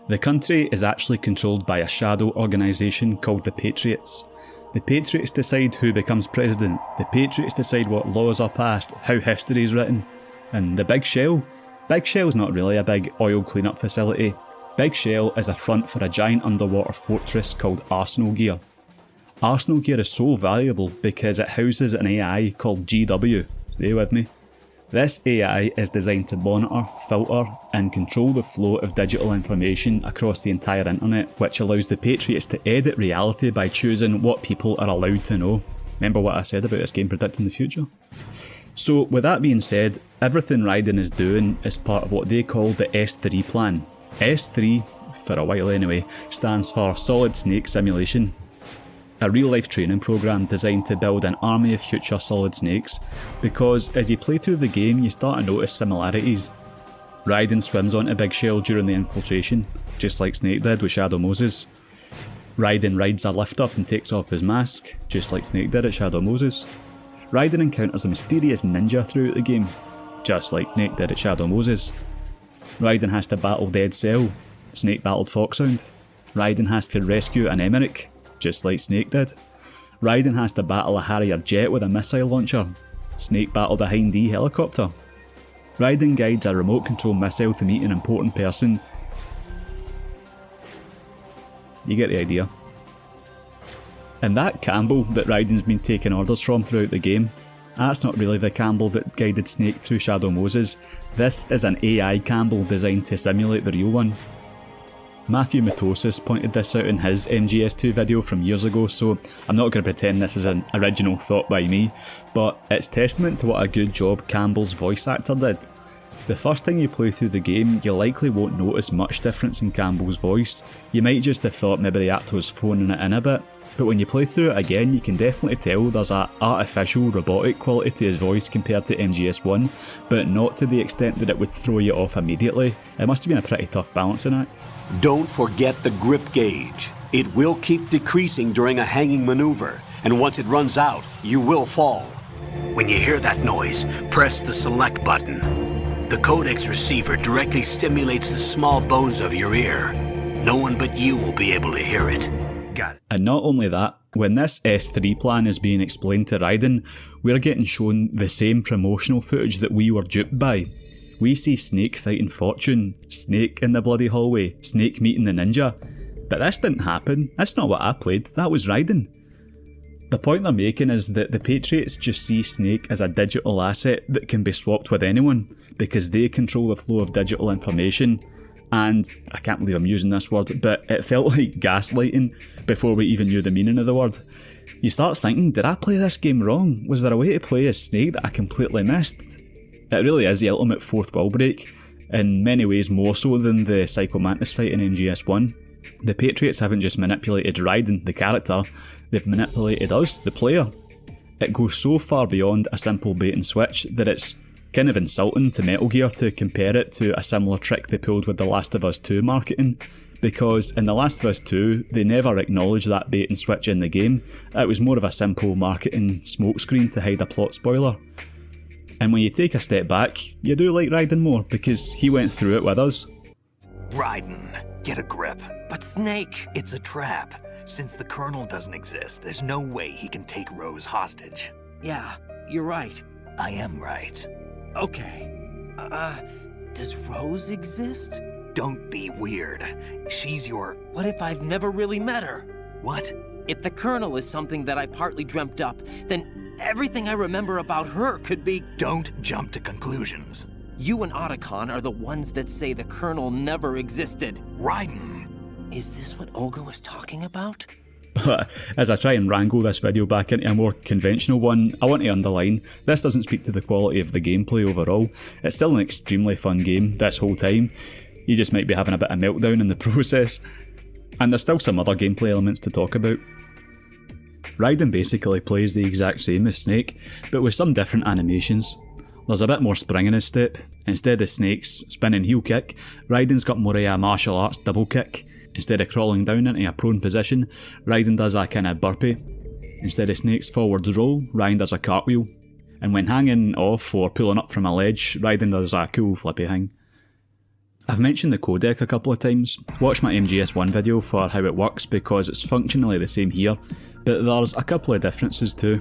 The country is actually controlled by a shadow organisation called the Patriots. The Patriots decide who becomes president, the Patriots decide what laws are passed, how history is written. And the Big Shell? Big Shell's not really a big oil cleanup facility. Big Shell is a front for a giant underwater fortress called Arsenal Gear. Arsenal Gear is so valuable because it houses an AI called GW. Stay with me. This AI is designed to monitor, filter and control the flow of digital information across the entire internet, which allows the Patriots to edit reality by choosing what people are allowed to know. Remember what I said about this game predicting the future? So with that being said, everything Raiden is doing is part of what they call the S3 plan. S3, for a while anyway, stands for Solid Snake Simulation. A real-life training program designed to build an army of future Solid Snakes, because as you play through the game you start to notice similarities. Raiden swims onto Big Shell during the infiltration, just like Snake did with Shadow Moses. Raiden rides a lift up and takes off his mask, just like Snake did at Shadow Moses. Raiden encounters a mysterious ninja throughout the game, just like Snake did at Shadow Moses. Raiden has to battle Dead Cell, Snake battled Foxhound. Raiden has to rescue an Emmerich, just like Snake did. Raiden has to battle a Harrier jet with a missile launcher. Snake battled a Hind D helicopter. Raiden guides a remote control missile to meet an important person. You get the idea. And that Campbell that Raiden's been taking orders from throughout the game, that's not really the Campbell that guided Snake through Shadow Moses. This is an AI Campbell designed to simulate the real one. Matthew Matosis pointed this out in his MGS2 video from years ago, so I'm not going to pretend this is an original thought by me, but it's testament to what a good job Campbell's voice actor did. The first time you play through the game, you likely won't notice much difference in Campbell's voice. You might just have thought maybe the actor was phoning it in a bit, but when you play through it again you can definitely tell there's an artificial, robotic quality to his voice compared to MGS1, but not to the extent that it would throw you off immediately. It must have been a pretty tough balancing act. Don't forget the grip gauge. It will keep decreasing during a hanging maneuver, and once it runs out, you will fall. When you hear that noise, press the select button. The codex receiver directly stimulates the small bones of your ear. No one but you will be able to hear it. Got it. And not only that, when this S3 plan is being explained to Raiden, we're getting shown the same promotional footage that we were duped by. We see Snake fighting Fortune, Snake in the bloody hallway, Snake meeting the ninja. But this didn't happen. That's not what I played, that was Raiden. The point they're making is that the Patriots just see Snake as a digital asset that can be swapped with anyone, because they control the flow of digital information. And I can't believe I'm using this word, but it felt like gaslighting before we even knew the meaning of the word. You start thinking, did I play this game wrong? Was there a way to play as Snake that I completely missed? It really is the ultimate fourth wall break, in many ways more so than the Psycho Mantis fight in MGS1. The Patriots haven't just manipulated Raiden, the character, they've manipulated us, the player. It goes so far beyond a simple bait and switch that it's kind of insulting to Metal Gear to compare it to a similar trick they pulled with The Last of Us 2 marketing, because in The Last of Us 2 they never acknowledged that bait and switch in the game. It was more of a simple marketing smokescreen to hide a plot spoiler. And when you take a step back, you do like Raiden more, because he went through it with us. Raiden, get a grip. But Snake, it's a trap. Since the Colonel doesn't exist, there's no way he can take Rose hostage. Yeah, you're right. I am right. Okay. Does Rose exist? Don't be weird. She's your... What if I've never really met her? What? If the Colonel is something that I partly dreamt up, then everything I remember about her could be... Don't jump to conclusions. You and Otacon are the ones that say the Colonel never existed. Raiden. Is this what Olga was talking about? But as I try and wrangle this video back into a more conventional one, I want to underline, this doesn't speak to the quality of the gameplay overall. It's still an extremely fun game this whole time. You just might be having a bit of meltdown in the process. And there's still some other gameplay elements to talk about. Raiden basically plays the exact same as Snake, but with some different animations. There's a bit more spring in his step. Instead of Snake's spinning heel kick, Raiden's got more of a martial arts double kick. Instead of crawling down into a prone position, Raiden does a kind of burpee. Instead of Snake's forward roll, Raiden does a cartwheel. And when hanging off or pulling up from a ledge, Raiden does a cool flippy hang. I've mentioned the codec a couple of times. Watch my MGS1 video for how it works, because it's functionally the same here, but there's a couple of differences too.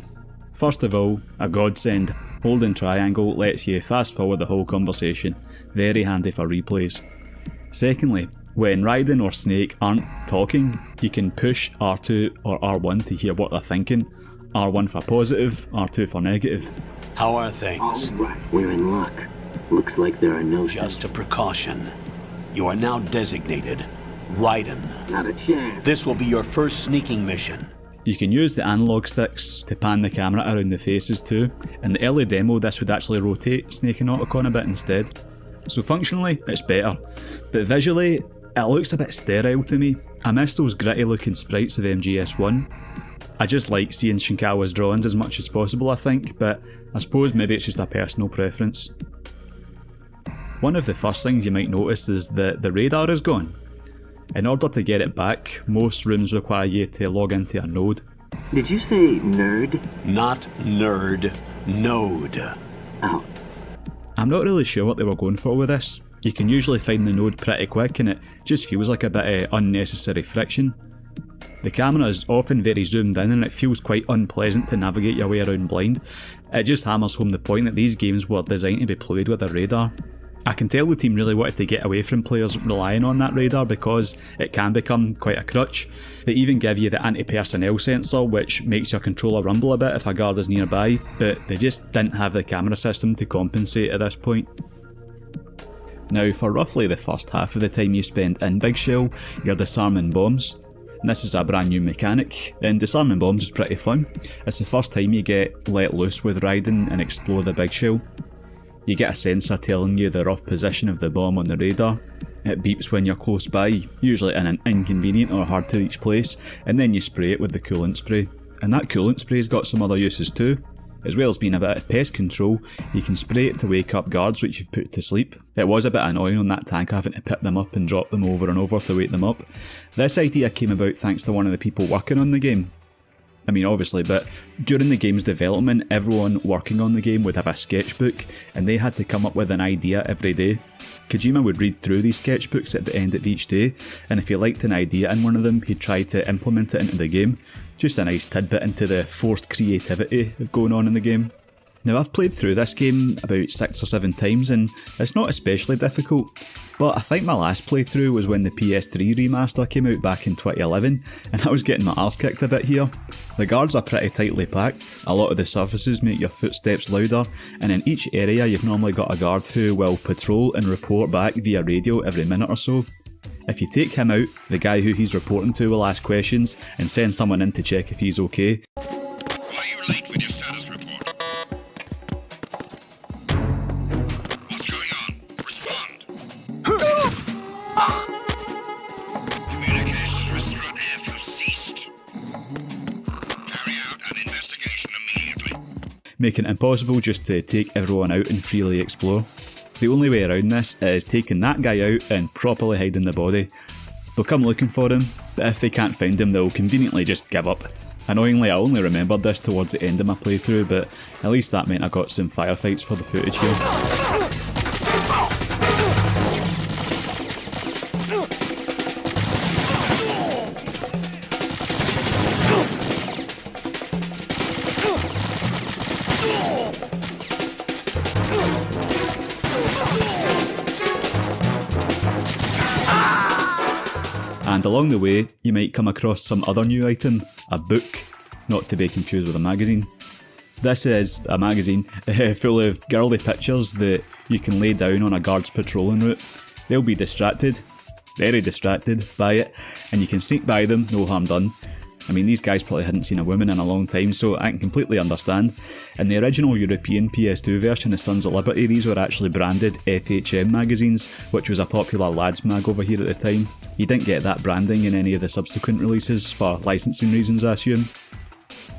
First of all, a godsend. Holding triangle lets you fast forward the whole conversation, very handy for replays. Secondly, when Raiden or Snake aren't talking, you can push R2 or R1 to hear what they're thinking. R1 for positive, R2 for negative. How are things? All right, we're in luck. Looks like there are no... Just a precaution. You are now designated Raiden. Not a chance. This will be your first sneaking mission. You can use the analog sticks to pan the camera around the faces too. In the early demo this would actually rotate Snake and Otacon a bit instead. So functionally, it's better. But visually, it looks a bit sterile to me. I miss those gritty looking sprites of MGS1. I just like seeing Shinkawa's drawings as much as possible, I think, but I suppose maybe it's just a personal preference. One of the first things you might notice is that the radar is gone. In order to get it back, most rooms require you to log into a node. Did you say nerd? Not nerd, node. Oh. I'm not really sure what they were going for with this. You can usually find the node pretty quick and it just feels like a bit of unnecessary friction. The camera is often very zoomed in and it feels quite unpleasant to navigate your way around blind. It just hammers home the point that these games were designed to be played with a radar. I can tell the team really wanted to get away from players relying on that radar because it can become quite a crutch. They even give you the anti-personnel sensor, which makes your controller rumble a bit if a guard is nearby, but they just didn't have the camera system to compensate at this point. Now, for roughly the first half of the time you spend in Big Shell, you're disarming bombs. And this is a brand new mechanic, and disarming bombs is pretty fun. It's the first time you get let loose with Raiden and explore the Big Shell. You get a sensor telling you the rough position of the bomb on the radar. It beeps when you're close by, usually in an inconvenient or hard to reach place, and then you spray it with the coolant spray. And that coolant spray's got some other uses too. As well as being a bit of pest control, you can spray it to wake up guards which you've put to sleep. It was a bit annoying on that tank having to pick them up and drop them over and over to wake them up. This idea came about thanks to one of the people working on the game. I mean obviously, but during the game's development everyone working on the game would have a sketchbook and they had to come up with an idea every day. Kojima would read through these sketchbooks at the end of each day, and if he liked an idea in one of them he'd try to implement it into the game. Just a nice tidbit into the forced creativity going on in the game. Now I've played through this game about 6 or 7 times and it's not especially difficult. But I think my last playthrough was when the PS3 remaster came out back in 2011, and I was getting my arse kicked a bit here. The guards are pretty tightly packed, a lot of the surfaces make your footsteps louder, and in each area you've normally got a guard who will patrol and report back via radio every minute or so. If you take him out, the guy who he's reporting to will ask questions and send someone in to check if he's okay. Why are you late with your status report? What's going on? Respond. Communications with Strut F have ceased. Carry out an investigation immediately. Making it impossible just to take everyone out and freely explore. The only way around this is taking that guy out and properly hiding the body. They'll come looking for him, but if they can't find him they'll conveniently just give up. Annoyingly, I only remembered this towards the end of my playthrough, but at least that meant I got some firefights for the footage here. And along the way, you might come across some other new item, a book, not to be confused with a magazine. This is a magazine full of girly pictures that you can lay down on a guard's patrolling route. They'll be distracted, very distracted by it, and you can sneak by them, no harm done. I mean, these guys probably hadn't seen a woman in a long time, so I can completely understand. In the original European PS2 version of Sons of Liberty, these were actually branded FHM magazines, which was a popular lads mag over here at the time. You didn't get that branding in any of the subsequent releases, for licensing reasons I assume.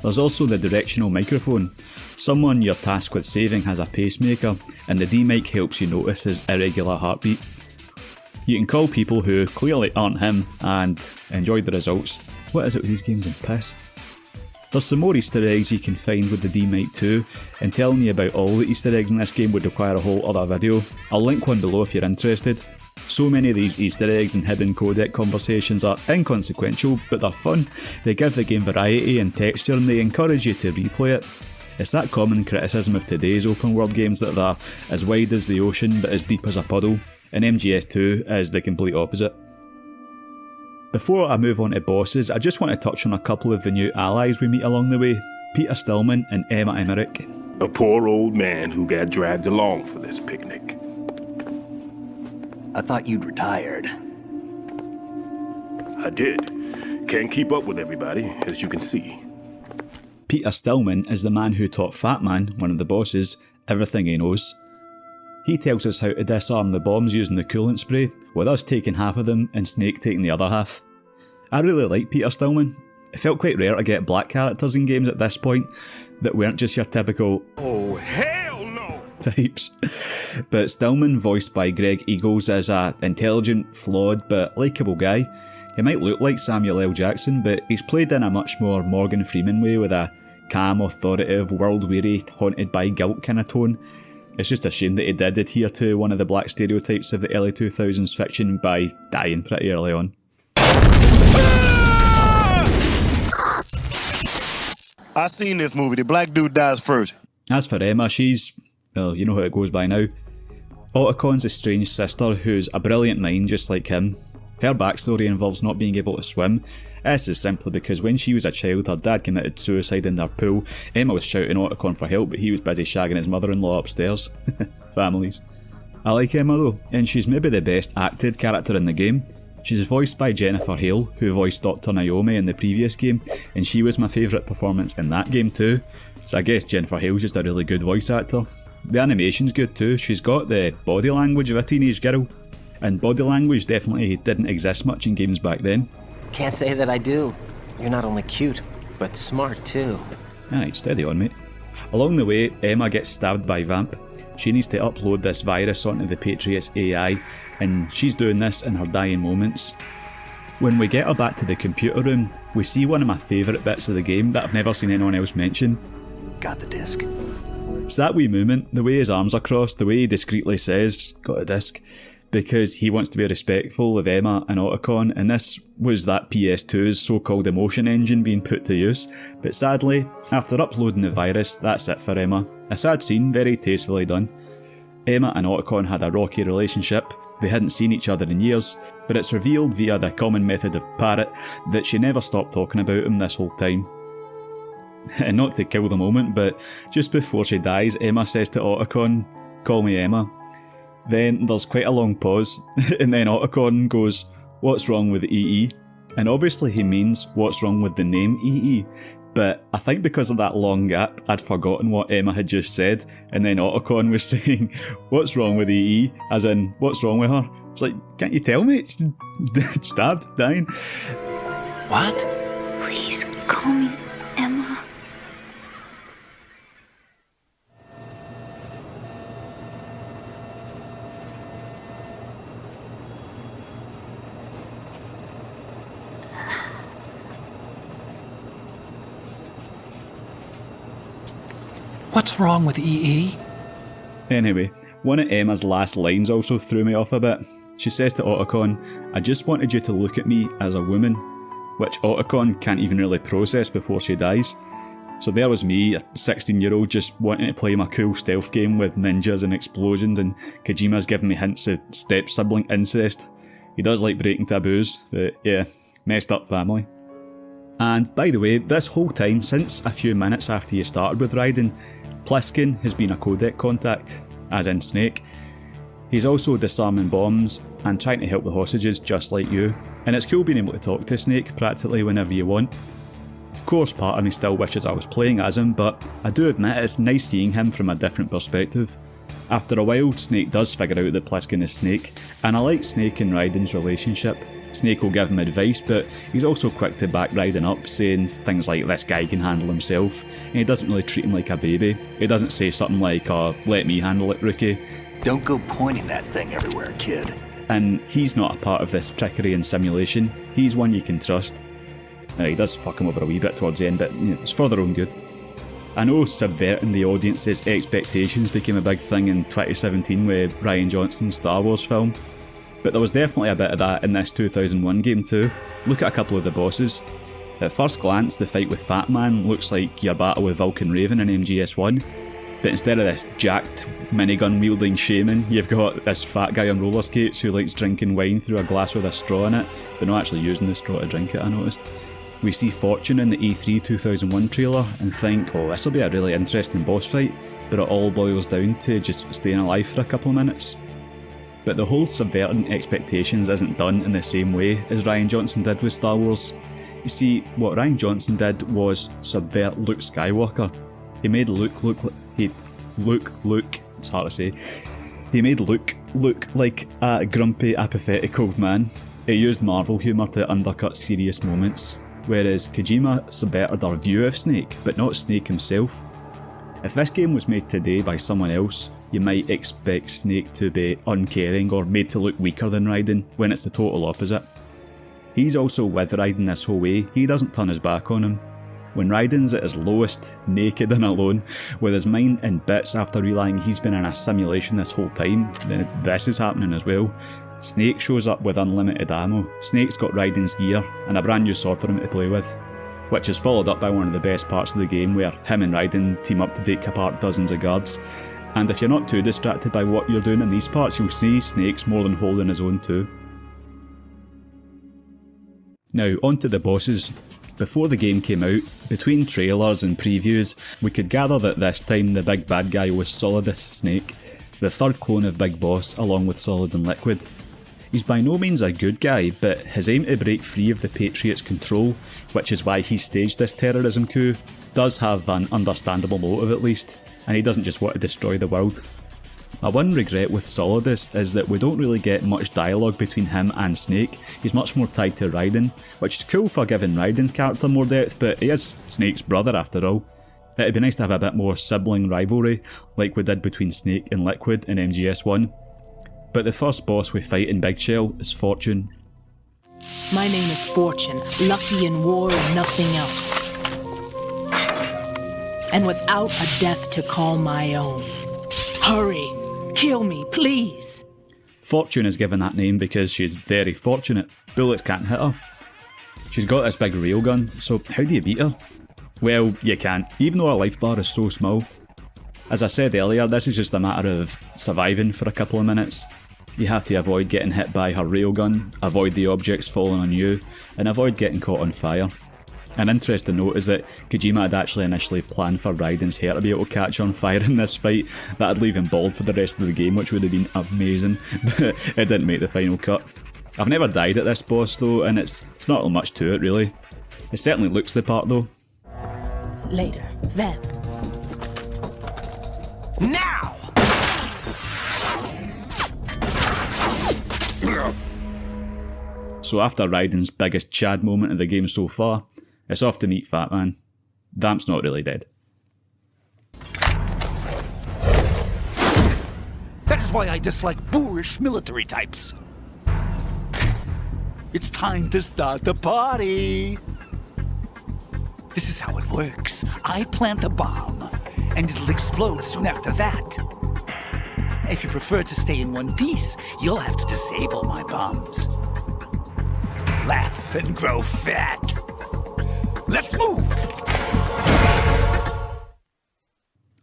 There's also the directional microphone. Someone you're tasked with saving has a pacemaker, and the D-mic helps you notice his irregular heartbeat. You can call people who clearly aren't him, and enjoy the results. What is it with these games and piss? There's some more Easter eggs you can find with the D-mic too, and telling you about all the Easter eggs in this game would require a whole other video. I'll link one below if you're interested. So many of these Easter eggs and hidden codec conversations are inconsequential, but they're fun. They give the game variety and texture, and they encourage you to replay it. It's that common criticism of today's open world games that they're as wide as the ocean but as deep as a puddle, and MGS2 is the complete opposite. Before I move on to bosses, I just want to touch on a couple of the new allies we meet along the way, Peter Stillman and Emma Emmerich. A poor old man who got dragged along for this picnic. I thought you'd retired. I did. Can't keep up with everybody, as you can see. Peter Stillman is the man who taught Fat Man, one of the bosses, everything he knows. He tells us how to disarm the bombs using the coolant spray, with us taking half of them and Snake taking the other half. I really like Peter Stillman. It felt quite rare to get black characters in games at this point that weren't just your typical "oh hell no" types. But Stillman, voiced by Greg Eagles, is an intelligent, flawed but likeable guy. He might look like Samuel L. Jackson, but he's played in a much more Morgan Freeman way, with a calm, authoritative, world-weary, haunted by guilt kind of tone. It's just a shame that he did adhere to one of the black stereotypes of the early 2000s fiction by dying pretty early on. I seen this movie. The black dude dies first. As for Emma, she's, well, you know how it goes by now. Otacon's estranged sister, who's a brilliant mind just like him. Her backstory involves not being able to swim. This is simply because when she was a child, her dad committed suicide in their pool. Emma was shouting Otacon for help, but he was busy shagging his mother-in-law upstairs. Families. I like Emma though, and she's maybe the best acted character in the game. She's voiced by Jennifer Hale, who voiced Dr. Naomi in the previous game, and she was my favourite performance in that game too. So I guess Jennifer Hale's just a really good voice actor. The animation's good too. She's got the body language of a teenage girl, and body language definitely didn't exist much in games back then. Can't say that I do. You're not only cute, but smart too. Alright, steady on, mate. Along the way, Emma gets stabbed by Vamp. She needs to upload this virus onto the Patriot's AI, and she's doing this in her dying moments. When we get her back to the computer room, we see one of my favourite bits of the game that I've never seen anyone else mention. Got the disc. It's that wee movement, the way his arms are crossed, the way he discreetly says, got a disc, because he wants to be respectful of Emma and Otacon, and this was that PS2's so-called emotion engine being put to use. But sadly, after uploading the virus, that's it for Emma. A sad scene, very tastefully done. Emma and Otacon had a rocky relationship, they hadn't seen each other in years, but it's revealed via the common method of parrot that she never stopped talking about him this whole time. And not to kill the moment, but just before she dies, Emma says to Otacon, "Call me Emma." Then there's quite a long pause, and then Otacon goes, "What's wrong with EE?" And obviously he means, what's wrong with the name EE? But I think because of that long gap, I'd forgotten what Emma had just said, and then Otacon was saying, "What's wrong with EE?" As in, what's wrong with her? It's like, can't you tell me? She's stabbed, dying. What? Please call me Emma. What's wrong with EE? Anyway, one of Emma's last lines also threw me off a bit. She says to Otacon, "I just wanted you to look at me as a woman," which Otacon can't even really process before she dies. So there was me, a 16-year-old, just wanting to play my cool stealth game with ninjas and explosions, and Kojima's giving me hints of step-sibling incest. He does like breaking taboos, but yeah, messed up family. And by the way, this whole time, since a few minutes after you started with Raiden, Pliskin has been a codec contact, as in Snake. He's also disarming bombs and trying to help the hostages just like you, and it's cool being able to talk to Snake practically whenever you want. Of course, part of me still wishes I was playing as him, but I do admit it's nice seeing him from a different perspective. After a while, Snake does figure out that Pliskin is Snake, and I like Snake and Raiden's relationship. Snake will give him advice, but he's also quick to back Raiden up, saying things like, "This guy can handle himself," and he doesn't really treat him like a baby. He doesn't say something like, "Oh, let me handle it, rookie." Don't go pointing that thing everywhere, kid. And he's not a part of this trickery and simulation. He's one you can trust. Now, he does fuck him over a wee bit towards the end, but it's for their own good. I know subverting the audience's expectations became a big thing in 2017 with Rian Johnson's Star Wars film, but there was definitely a bit of that in this 2001 game too. Look at a couple of the bosses. At first glance, the fight with Fat Man looks like your battle with Vulcan Raven in MGS1, but instead of this jacked minigun wielding shaman, you've got this fat guy on roller skates who likes drinking wine through a glass with a straw in it, but not actually using the straw to drink it, I noticed. We see Fortune in the E3 2001 trailer and think, oh, this will be a really interesting boss fight, but it all boils down to just staying alive for a couple of minutes. But the whole subverting expectations isn't done in the same way as Rian Johnson did with Star Wars. You see, what Rian Johnson did was subvert Luke Skywalker. He made Luke it's hard to say. He made Luke look like a grumpy, apathetic old man. He used Marvel humour to undercut serious moments, whereas Kojima subverted our view of Snake, but not Snake himself. If this game was made today by someone else, you might expect Snake to be uncaring or made to look weaker than Raiden, when it's the total opposite. He's also with Raiden this whole way, he doesn't turn his back on him. When Raiden's at his lowest, naked and alone, with his mind in bits after realising he's been in a simulation this whole time, then this is happening as well. Snake shows up with unlimited ammo. Snake's got Raiden's gear and a brand new sword for him to play with, which is followed up by one of the best parts of the game where him and Raiden team up to take apart dozens of guards. And if you're not too distracted by what you're doing in these parts, you'll see Snake's more than holding his own too. Now, onto the bosses. Before the game came out, between trailers and previews, we could gather that this time the big bad guy was Solidus Snake, the third clone of Big Boss along with Solid and Liquid. He's by no means a good guy, but his aim to break free of the Patriots' control, which is why he staged this terrorism coup, does have an understandable motive at least, and he doesn't just want to destroy the world. My one regret with Solidus is that we don't really get much dialogue between him and Snake. He's much more tied to Raiden, which is cool for giving Raiden's character more depth, but he is Snake's brother after all. It'd be nice to have a bit more sibling rivalry, like we did between Snake and Liquid in MGS1. But the first boss we fight in Big Shell is Fortune. My name is Fortune, lucky in war and nothing else. And without a death to call my own. Hurry! Kill me, please! Fortune is given that name because she's very fortunate. Bullets can't hit her. She's got this big railgun, so how do you beat her? Well, you can't, even though her life bar is so small. As I said earlier, this is just a matter of surviving for a couple of minutes. You have to avoid getting hit by her railgun, avoid the objects falling on you, and avoid getting caught on fire. An interesting note is that Kojima had actually initially planned for Raiden's hair to be able to catch on fire in this fight. That'd leave him bald for the rest of the game, which would have been amazing, but it didn't make the final cut. I've never died at this boss though, and it's not much to it really. It certainly looks the part though. Later, Vamp. Now! So after Raiden's biggest Chad moment of the game so far, it's off to meet Fat Man. Vamp's not really dead. That is why I dislike boorish military types. It's time to start the party. This is how it works. I plant a bomb, and it'll explode soon after that. If you prefer to stay in one piece, you'll have to disable my bombs. Laugh and grow fat. Let's move!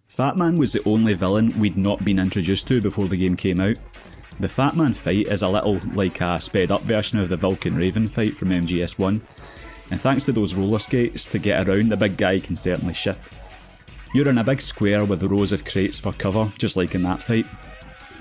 Fat Man was the only villain we'd not been introduced to before the game came out. The Fat Man fight is a little like a sped up version of the Vulcan Raven fight from MGS1, and thanks to those roller skates to get around, the big guy can certainly shift. You're in a big square with rows of crates for cover, just like in that fight.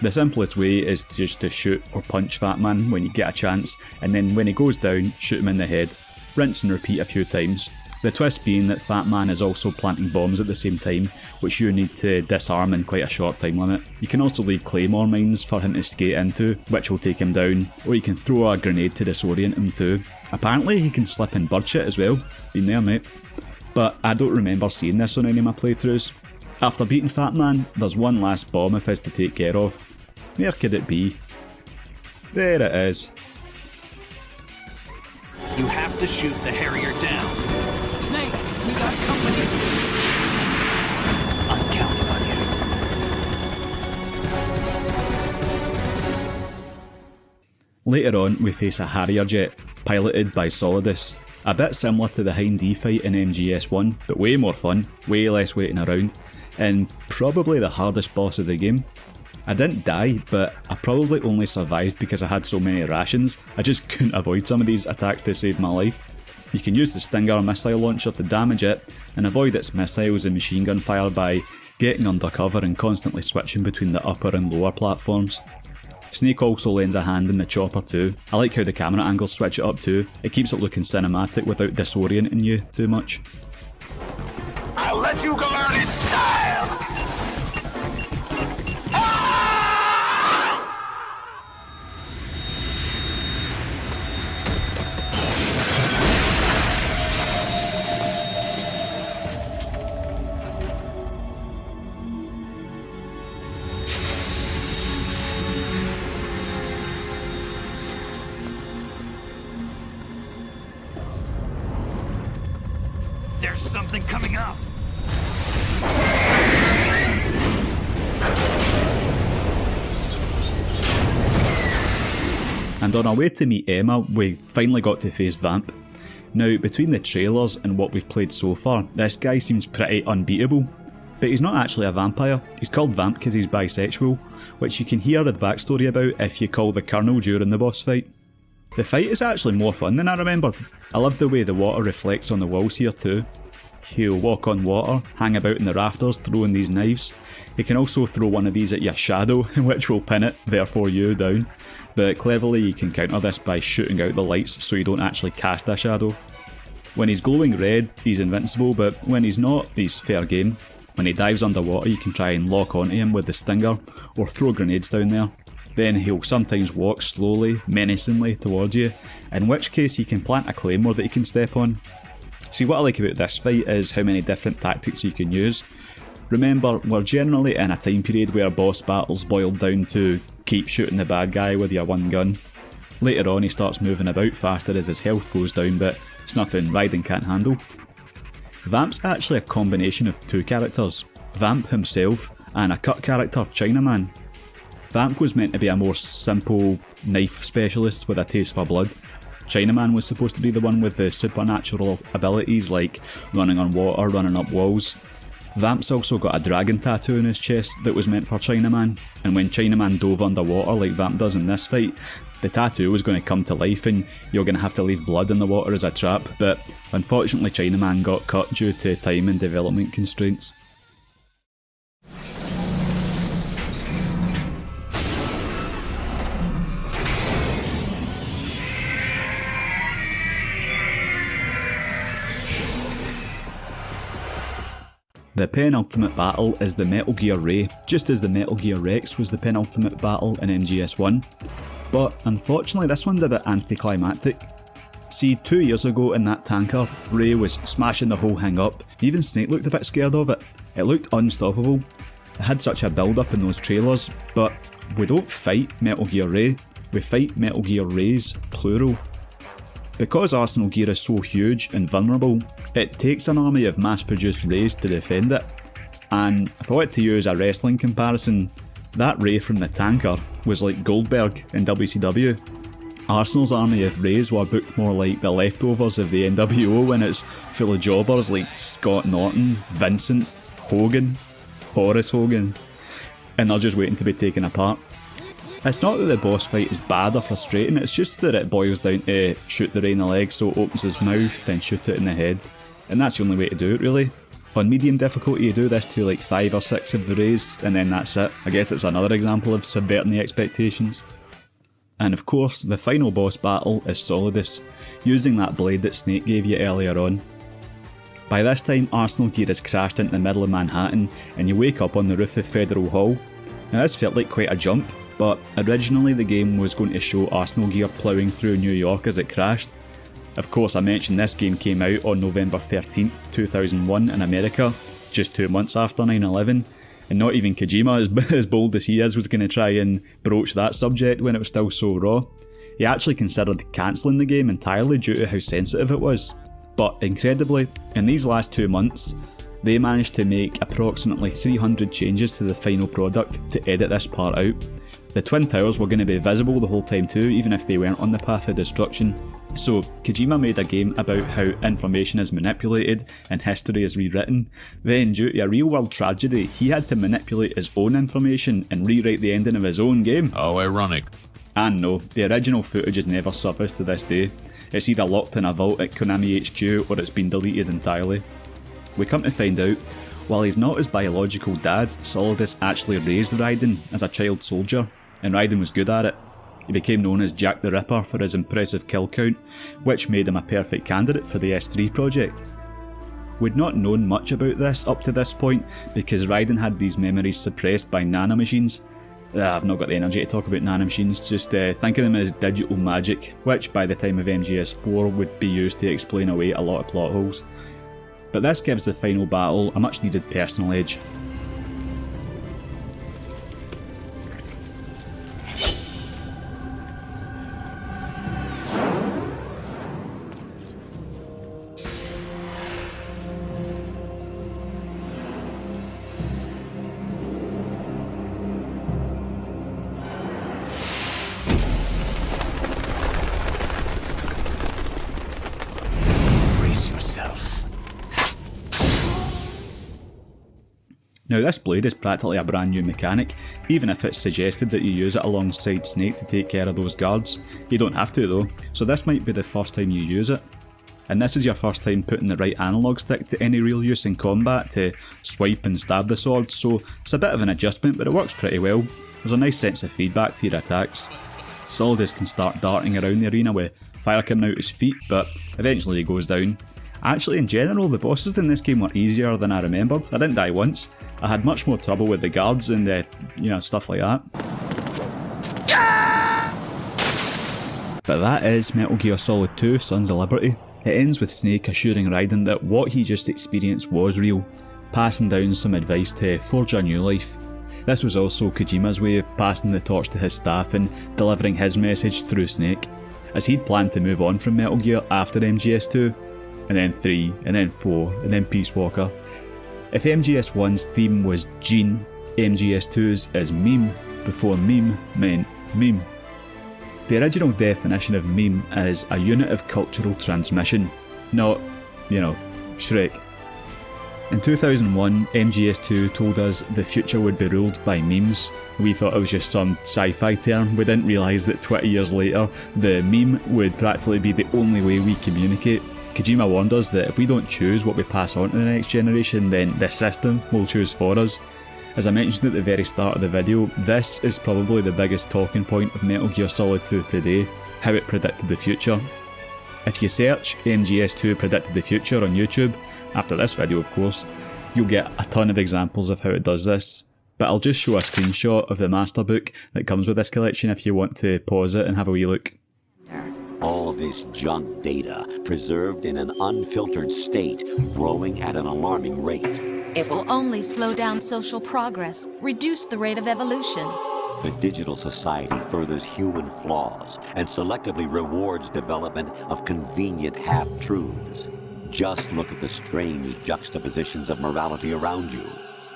The simplest way is just to shoot or punch Fat Man when you get a chance, and then when he goes down, shoot him in the head. Rinse and repeat a few times. The twist being that Fat Man is also planting bombs at the same time, which you need to disarm in quite a short time limit. You can also leave claymore mines for him to skate into, which will take him down, or you can throw a grenade to disorient him too. Apparently he can slip in bird shit as well. Been there, mate. But I don't remember seeing this on any of my playthroughs. After beating Fat Man, there's one last bomb of his to take care of. Where could it be? There it is. You have to shoot the Harrier down. Snake, we got company. I'm counting on you. Later on, we face a Harrier jet, piloted by Solidus. A bit similar to the Hind D fight in MGS1, but way more fun, way less waiting around, and probably the hardest boss of the game. I didn't die, but I probably only survived because I had so many rations. I just couldn't avoid some of these attacks to save my life. You can use the Stinger missile launcher to damage it, and avoid its missiles and machine gun fire by getting under cover and constantly switching between the upper and lower platforms. Snake also lends a hand in the chopper too. I like how the camera angles switch it up too. It keeps it looking cinematic without disorienting you too much. I'll let you go learn in style! There's something coming up. And on our way to meet Emma, we finally got to face Vamp. Now, between the trailers and what we've played so far, this guy seems pretty unbeatable. But he's not actually a vampire. He's called Vamp because he's bisexual, which you can hear the backstory about if you call the Colonel during the boss fight. The fight is actually more fun than I remembered. I love the way the water reflects on the walls here too. He'll walk on water, hang about in the rafters throwing these knives. He can also throw one of these at your shadow, which will pin it, therefore you, down. But cleverly you can counter this by shooting out the lights so you don't actually cast a shadow. When he's glowing red, he's invincible, but when he's not, he's fair game. When he dives underwater, you can try and lock onto him with the Stinger, or throw grenades down there. Then he'll sometimes walk slowly, menacingly towards you, in which case you can plant a claymore that you can step on. See, what I like about this fight is how many different tactics you can use. Remember, we're generally in a time period where boss battles boiled down to keep shooting the bad guy with your one gun. Later on he starts moving about faster as his health goes down, but it's nothing Raiden can't handle. Vamp's actually a combination of two characters, Vamp himself and a cut character, Chinaman. Vamp was meant to be a more simple knife specialist with a taste for blood. Chinaman was supposed to be the one with the supernatural abilities like running on water, running up walls. Vamp's also got a dragon tattoo on his chest that was meant for Chinaman, and when Chinaman dove underwater like Vamp does in this fight, the tattoo was going to come to life and you're going to have to leave blood in the water as a trap, but unfortunately Chinaman got cut due to time and development constraints. The penultimate battle is the Metal Gear Ray, just as the Metal Gear Rex was the penultimate battle in MGS1. But unfortunately this one's a bit anticlimactic. See, 2 years ago in that tanker, Ray was smashing the whole thing up. Even Snake looked a bit scared of it. It looked unstoppable. It had such a build up in those trailers, but we don't fight Metal Gear Ray, we fight Metal Gear Rays, plural. Because Arsenal Gear is so huge and vulnerable, it takes an army of mass-produced Rays to defend it. And if I wanted to use a wrestling comparison, that Ray from the tanker was like Goldberg in WCW. Arsenal's army of Rays were booked more like the leftovers of the NWO when it's full of jobbers like Scott Norton, Vincent, Hogan, Horace Hogan, and they're just waiting to be taken apart. It's not that the boss fight is bad or frustrating, it's just that it boils down to shoot the Ray in the leg so it opens his mouth, then shoot it in the head. And that's the only way to do it really. On medium difficulty you do this to like 5 or 6 of the Rays, and then that's it. I guess it's another example of subverting the expectations. And of course, the final boss battle is Solidus, using that blade that Snake gave you earlier on. By this time, Arsenal Gear has crashed into the middle of Manhattan, and you wake up on the roof of Federal Hall. Now this felt like quite a jump, but originally the game was going to show Arsenal Gear ploughing through New York as it crashed. Of course, I mentioned this game came out on November 13th, 2001 in America, just 2 months after 9/11, and not even Kojima, as bold as he is, was going to try and broach that subject when it was still so raw. He actually considered cancelling the game entirely due to how sensitive it was. But incredibly, in these last 2 months, they managed to make approximately 300 changes to the final product to edit this part out. The Twin Towers were going to be visible the whole time too, even if they weren't on the path of destruction. So Kojima made a game about how information is manipulated and history is rewritten. Then, due to a real world tragedy, he had to manipulate his own information and rewrite the ending of his own game. How ironic. And no, the original footage is never surfaced to this day. It's either locked in a vault at Konami HQ or it's been deleted entirely. We come to find out, while he's not his biological dad, Solidus actually raised Raiden as a child soldier, and Raiden was good at it. He became known as Jack the Ripper for his impressive kill count, which made him a perfect candidate for the S3 project. We'd not known much about this up to this point because Raiden had these memories suppressed by nanomachines. I've not got the energy to talk about nanomachines, just think of them as digital magic, which by the time of MGS4 would be used to explain away a lot of plot holes. But this gives the final battle a much needed personal edge. Now this blade is practically a brand new mechanic, even if it's suggested that you use it alongside Snake to take care of those guards. You don't have to though, so this might be the first time you use it. And this is your first time putting the right analog stick to any real use in combat to swipe and stab the sword, so it's a bit of an adjustment but it works pretty well. There's a nice sense of feedback to your attacks. Solidus can start darting around the arena with fire coming out his feet, but eventually he goes down. Actually, in general, the bosses in this game were easier than I remembered. I didn't die once. I had much more trouble with the guards and stuff like that. But that is Metal Gear Solid 2 Sons of Liberty. It ends with Snake assuring Raiden that what he just experienced was real, passing down some advice to forge a new life. This was also Kojima's way of passing the torch to his staff and delivering his message through Snake, as he'd planned to move on from Metal Gear after MGS2. And then 3, and then 4, and then Peace Walker. If MGS1's theme was Gene, MGS2's is meme before meme meant meme. The original definition of meme is a unit of cultural transmission, not, Shrek. In 2001, MGS2 told us the future would be ruled by memes. We thought it was just some sci-fi term. We didn't realise that 20 years later, the meme would practically be the only way we communicate. Kojima warned us that if we don't choose what we pass on to the next generation, then the system will choose for us. As I mentioned at the very start of the video, this is probably the biggest talking point of Metal Gear Solid 2 today, how it predicted the future. If you search MGS2 predicted the future on YouTube, after this video of course, you'll get a ton of examples of how it does this, but I'll just show a screenshot of the master book that comes with this collection if you want to pause it and have a wee look. All this junk data, preserved in an unfiltered state, growing at an alarming rate. It will only slow down social progress, reduce the rate of evolution. The digital society furthers human flaws and selectively rewards development of convenient half-truths. Just look at the strange juxtapositions of morality around you.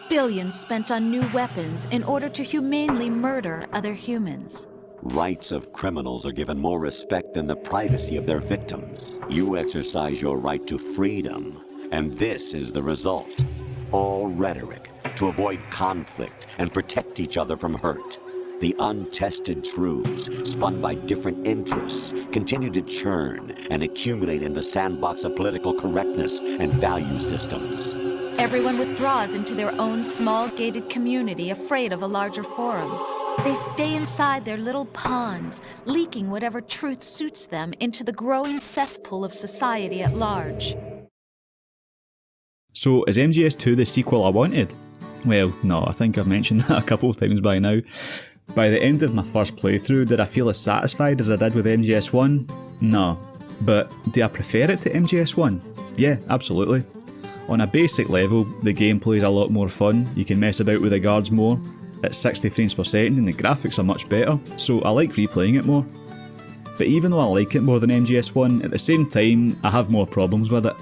Billions spent on new weapons in order to humanely murder other humans. Rights of criminals are given more respect than the privacy of their victims. You exercise your right to freedom, and this is the result. All rhetoric to avoid conflict and protect each other from hurt. The untested truths, spun by different interests, continue to churn and accumulate in the sandbox of political correctness and value systems. Everyone withdraws into their own small gated community, afraid of a larger forum. They stay inside their little ponds, leaking whatever truth suits them into the growing cesspool of society at large. So is MGS2 the sequel I wanted? Well, no, I think I've mentioned that a couple of times by now. By the end of my first playthrough, did I feel as satisfied as I did with MGS1? No. But do I prefer it to MGS1? Yeah, absolutely. On a basic level, the gameplay is a lot more fun, you can mess about with the guards more, it's 60 frames per second and the graphics are much better, so I like replaying it more. But even though I like it more than MGS1, at the same time, I have more problems with it.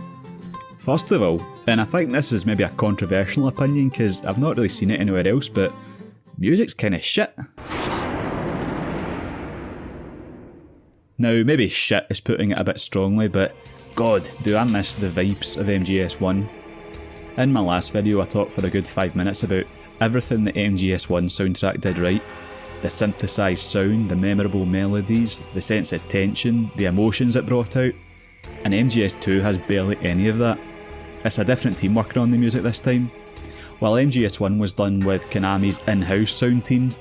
First of all, and I think this is maybe a controversial opinion because I've not really seen it anywhere else, but music's kinda shit. Now, maybe shit is putting it a bit strongly, but god, do I miss the vibes of MGS1. In my last video I talked for a good 5 minutes about everything the MGS1 soundtrack did right. The synthesised sound, the memorable melodies, the sense of tension, the emotions it brought out, and MGS2 has barely any of that. It's a different team working on the music this time. While MGS1 was done with Konami's in-house sound team,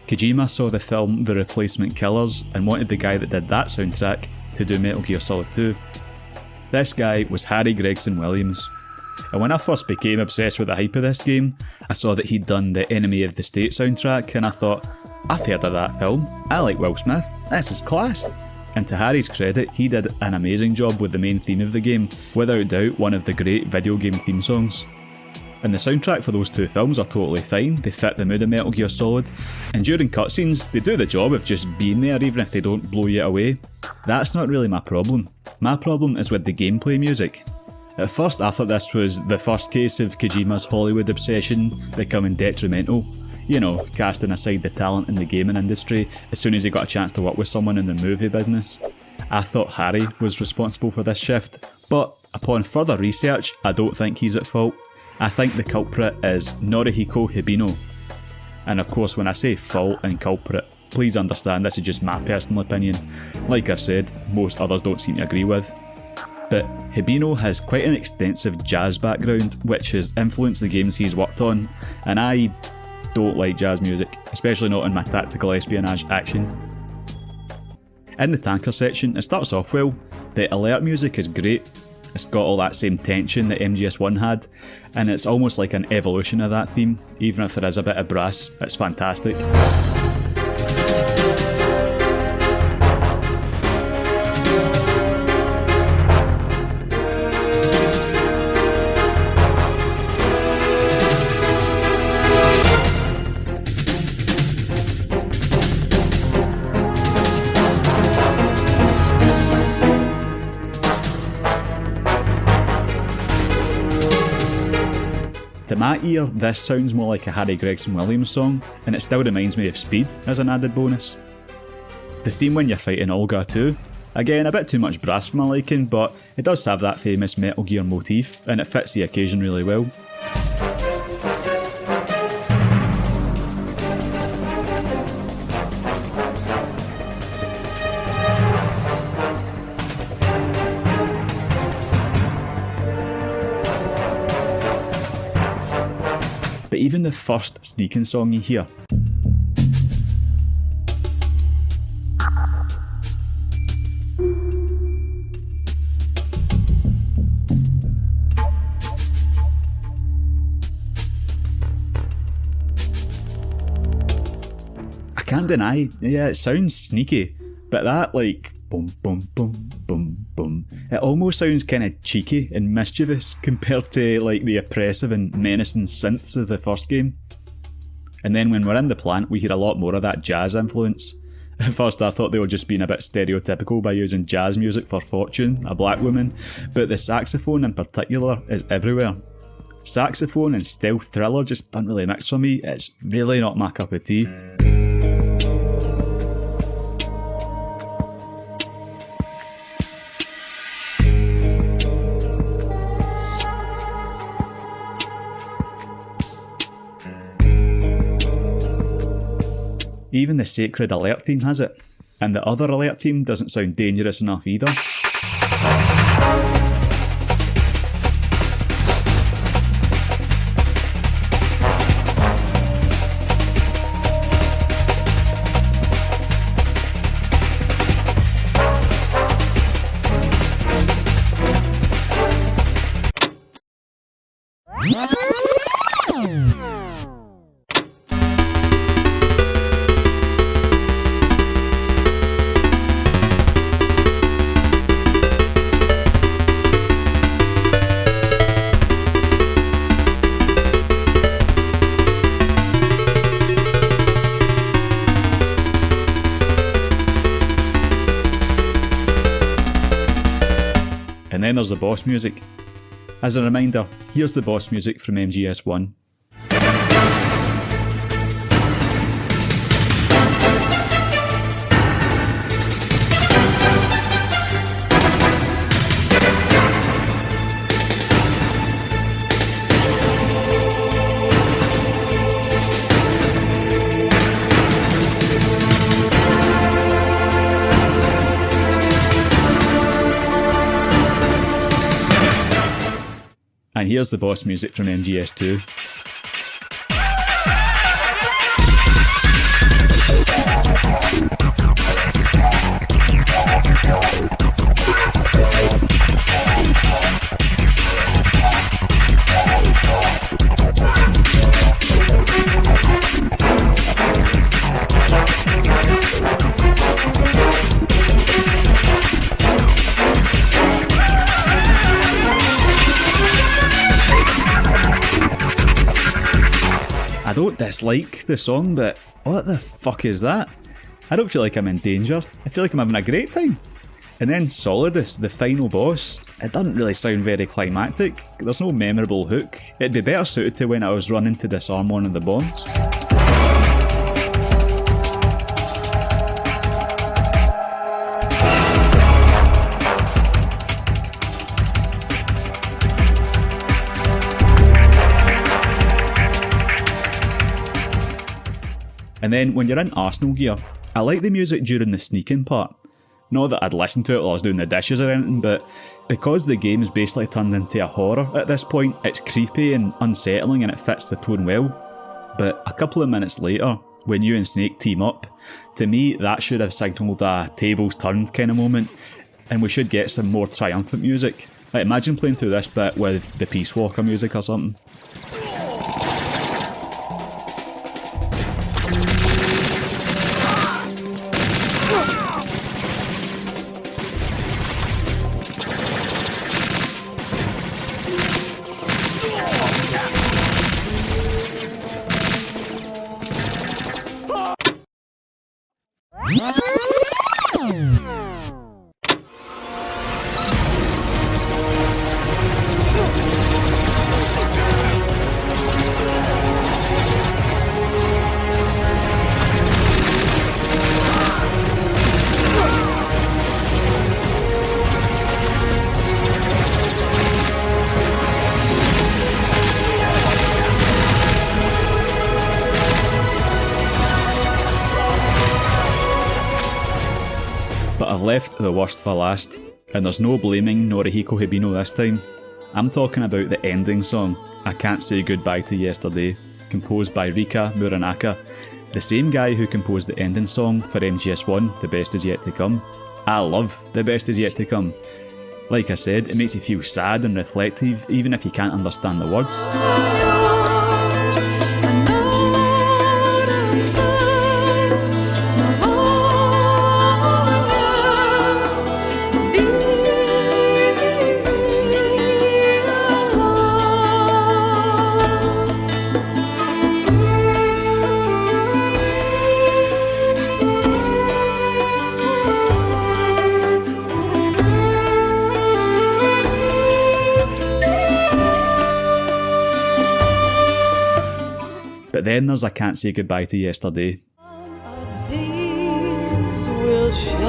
Kojima saw the film The Replacement Killers and wanted the guy that did that soundtrack to do Metal Gear Solid 2. This guy was Harry Gregson Williams. And when I first became obsessed with the hype of this game, I saw that he'd done the Enemy of the State soundtrack and I thought, I've heard of that film, I like Will Smith, this is class. And to Harry's credit, he did an amazing job with the main theme of the game, without doubt one of the great video game theme songs. And the soundtrack for those two films are totally fine, they fit the mood of Metal Gear Solid, and during cutscenes they do the job of just being there even if they don't blow you away. That's not really my problem. My problem is with the gameplay music. At first I thought this was the first case of Kojima's Hollywood obsession becoming detrimental. You know, casting aside the talent in the gaming industry as soon as he got a chance to work with someone in the movie business. I thought Harry was responsible for this shift, but upon further research I don't think he's at fault. I think the culprit is Norihiko Hibino. And of course when I say fault and culprit, please understand this is just my personal opinion. Like I said, most others don't seem to agree with. But Hibino has quite an extensive jazz background which has influenced the games he's worked on, and I don't like jazz music, especially not in my tactical espionage action. In the tanker section, it starts off well, the alert music is great, it's got all that same tension that MGS1 had, and it's almost like an evolution of that theme, even if there is a bit of brass, it's fantastic. To my ear, this sounds more like a Harry Gregson Williams song, and it still reminds me of Speed as an added bonus. The theme when you're fighting Olga too, Again, a bit too much brass for my liking, but it does have that famous Metal Gear motif, and it fits the occasion really well. But even the first sneaking song you hear, I can't deny, yeah, it sounds sneaky, but that like boom boom boom boom boom, it almost sounds kind of cheeky and mischievous compared to like the oppressive and menacing synths of the first game. And then when we're in the plant we hear a lot more of that jazz influence. At first I thought they were just being a bit stereotypical by using jazz music for Fortune, a black woman, but the saxophone in particular is everywhere. Saxophone and stealth thriller just don't really mix for me, it's really not my cup of tea. Even the Sacred Alert theme has it, and the other Alert theme doesn't sound dangerous enough either. And then there's the boss music. As a reminder, here's the boss music from MGS1. And here's the boss music from MGS2. I don't dislike the song, but what the fuck is that? I don't feel like I'm in danger, I feel like I'm having a great time. And then Solidus, the final boss, it doesn't really sound very climactic, there's no memorable hook, it'd be better suited to when I was running to disarm one of the bombs. And then when you're in Arsenal gear, I like the music during the sneaking part. Not that I'd listen to it while I was doing the dishes or anything, but because the game's basically turned into a horror at this point, it's creepy and unsettling and it fits the tone well. But a couple of minutes later, when you and Snake team up, to me that should have signalled a tables turned kind of moment, and we should get some more triumphant music. Like imagine playing through this bit with the Peace Walker music or something. left the worst for last, and there's no blaming Norihiko Hibino this time. I'm talking about the ending song, I Can't Say Goodbye to Yesterday, composed by Rika Muranaka, the same guy who composed the ending song for MGS1, The Best Is Yet to Come. I love The Best Is Yet to Come. Like I said, it makes you feel sad and reflective, even if you can't understand the words. But then there's I Can't Say Goodbye to Yesterday. These will show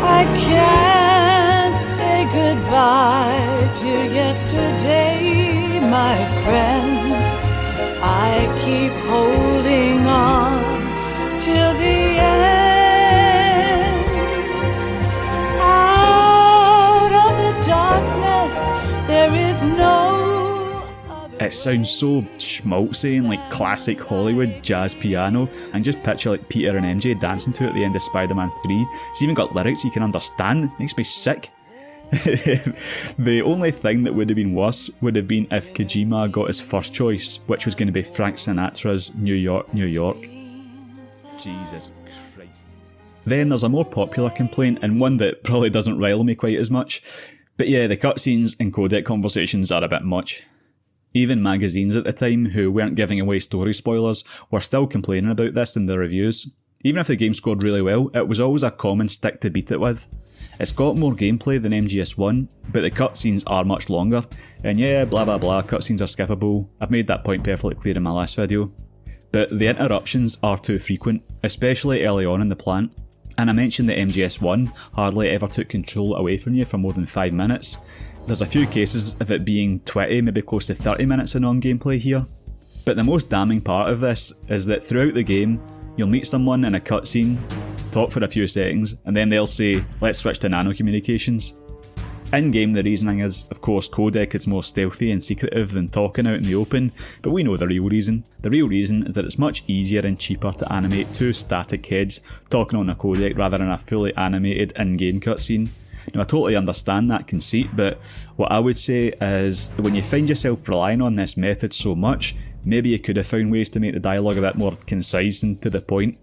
I can't say goodbye to yesterday, my friend. I keep holding on till the end. Out of the darkness there is no. It sounds so schmaltzy and like classic Hollywood jazz piano, and just picture like Peter and MJ dancing to it at the end of Spider-Man 3. It's even got lyrics you can understand. It makes me sick. The only thing that would have been worse would have been if Kojima got his first choice, which was going to be Frank Sinatra's New York, New York. Jesus Christ. Then there's a more popular complaint, and one that probably doesn't rile me quite as much. But yeah, the cutscenes and codec conversations are a bit much. Even magazines at the time, who weren't giving away story spoilers, were still complaining about this in their reviews. Even if the game scored really well, it was always a common stick to beat it with. It's got more gameplay than MGS1, but the cutscenes are much longer. And yeah, blah blah blah, cutscenes are skippable. I've made that point perfectly clear in my last video. But the interruptions are too frequent, especially early on in the plant. And I mentioned that MGS1 hardly ever took control away from you for more than 5 minutes. There's a few cases of it being 20, maybe close to 30 minutes of non-gameplay here. But the most damning part of this is that throughout the game, you'll meet someone in a cutscene, talk for a few seconds, and then they'll say, let's switch to nano communications. In-game the reasoning is, of course, codec is more stealthy and secretive than talking out in the open, but we know the real reason. The real reason is that it's much easier and cheaper to animate two static heads talking on a codec rather than a fully animated in-game cutscene. Now, I totally understand that conceit, but what I would say is when you find yourself relying on this method so much, maybe you could have found ways to make the dialogue a bit more concise and to the point.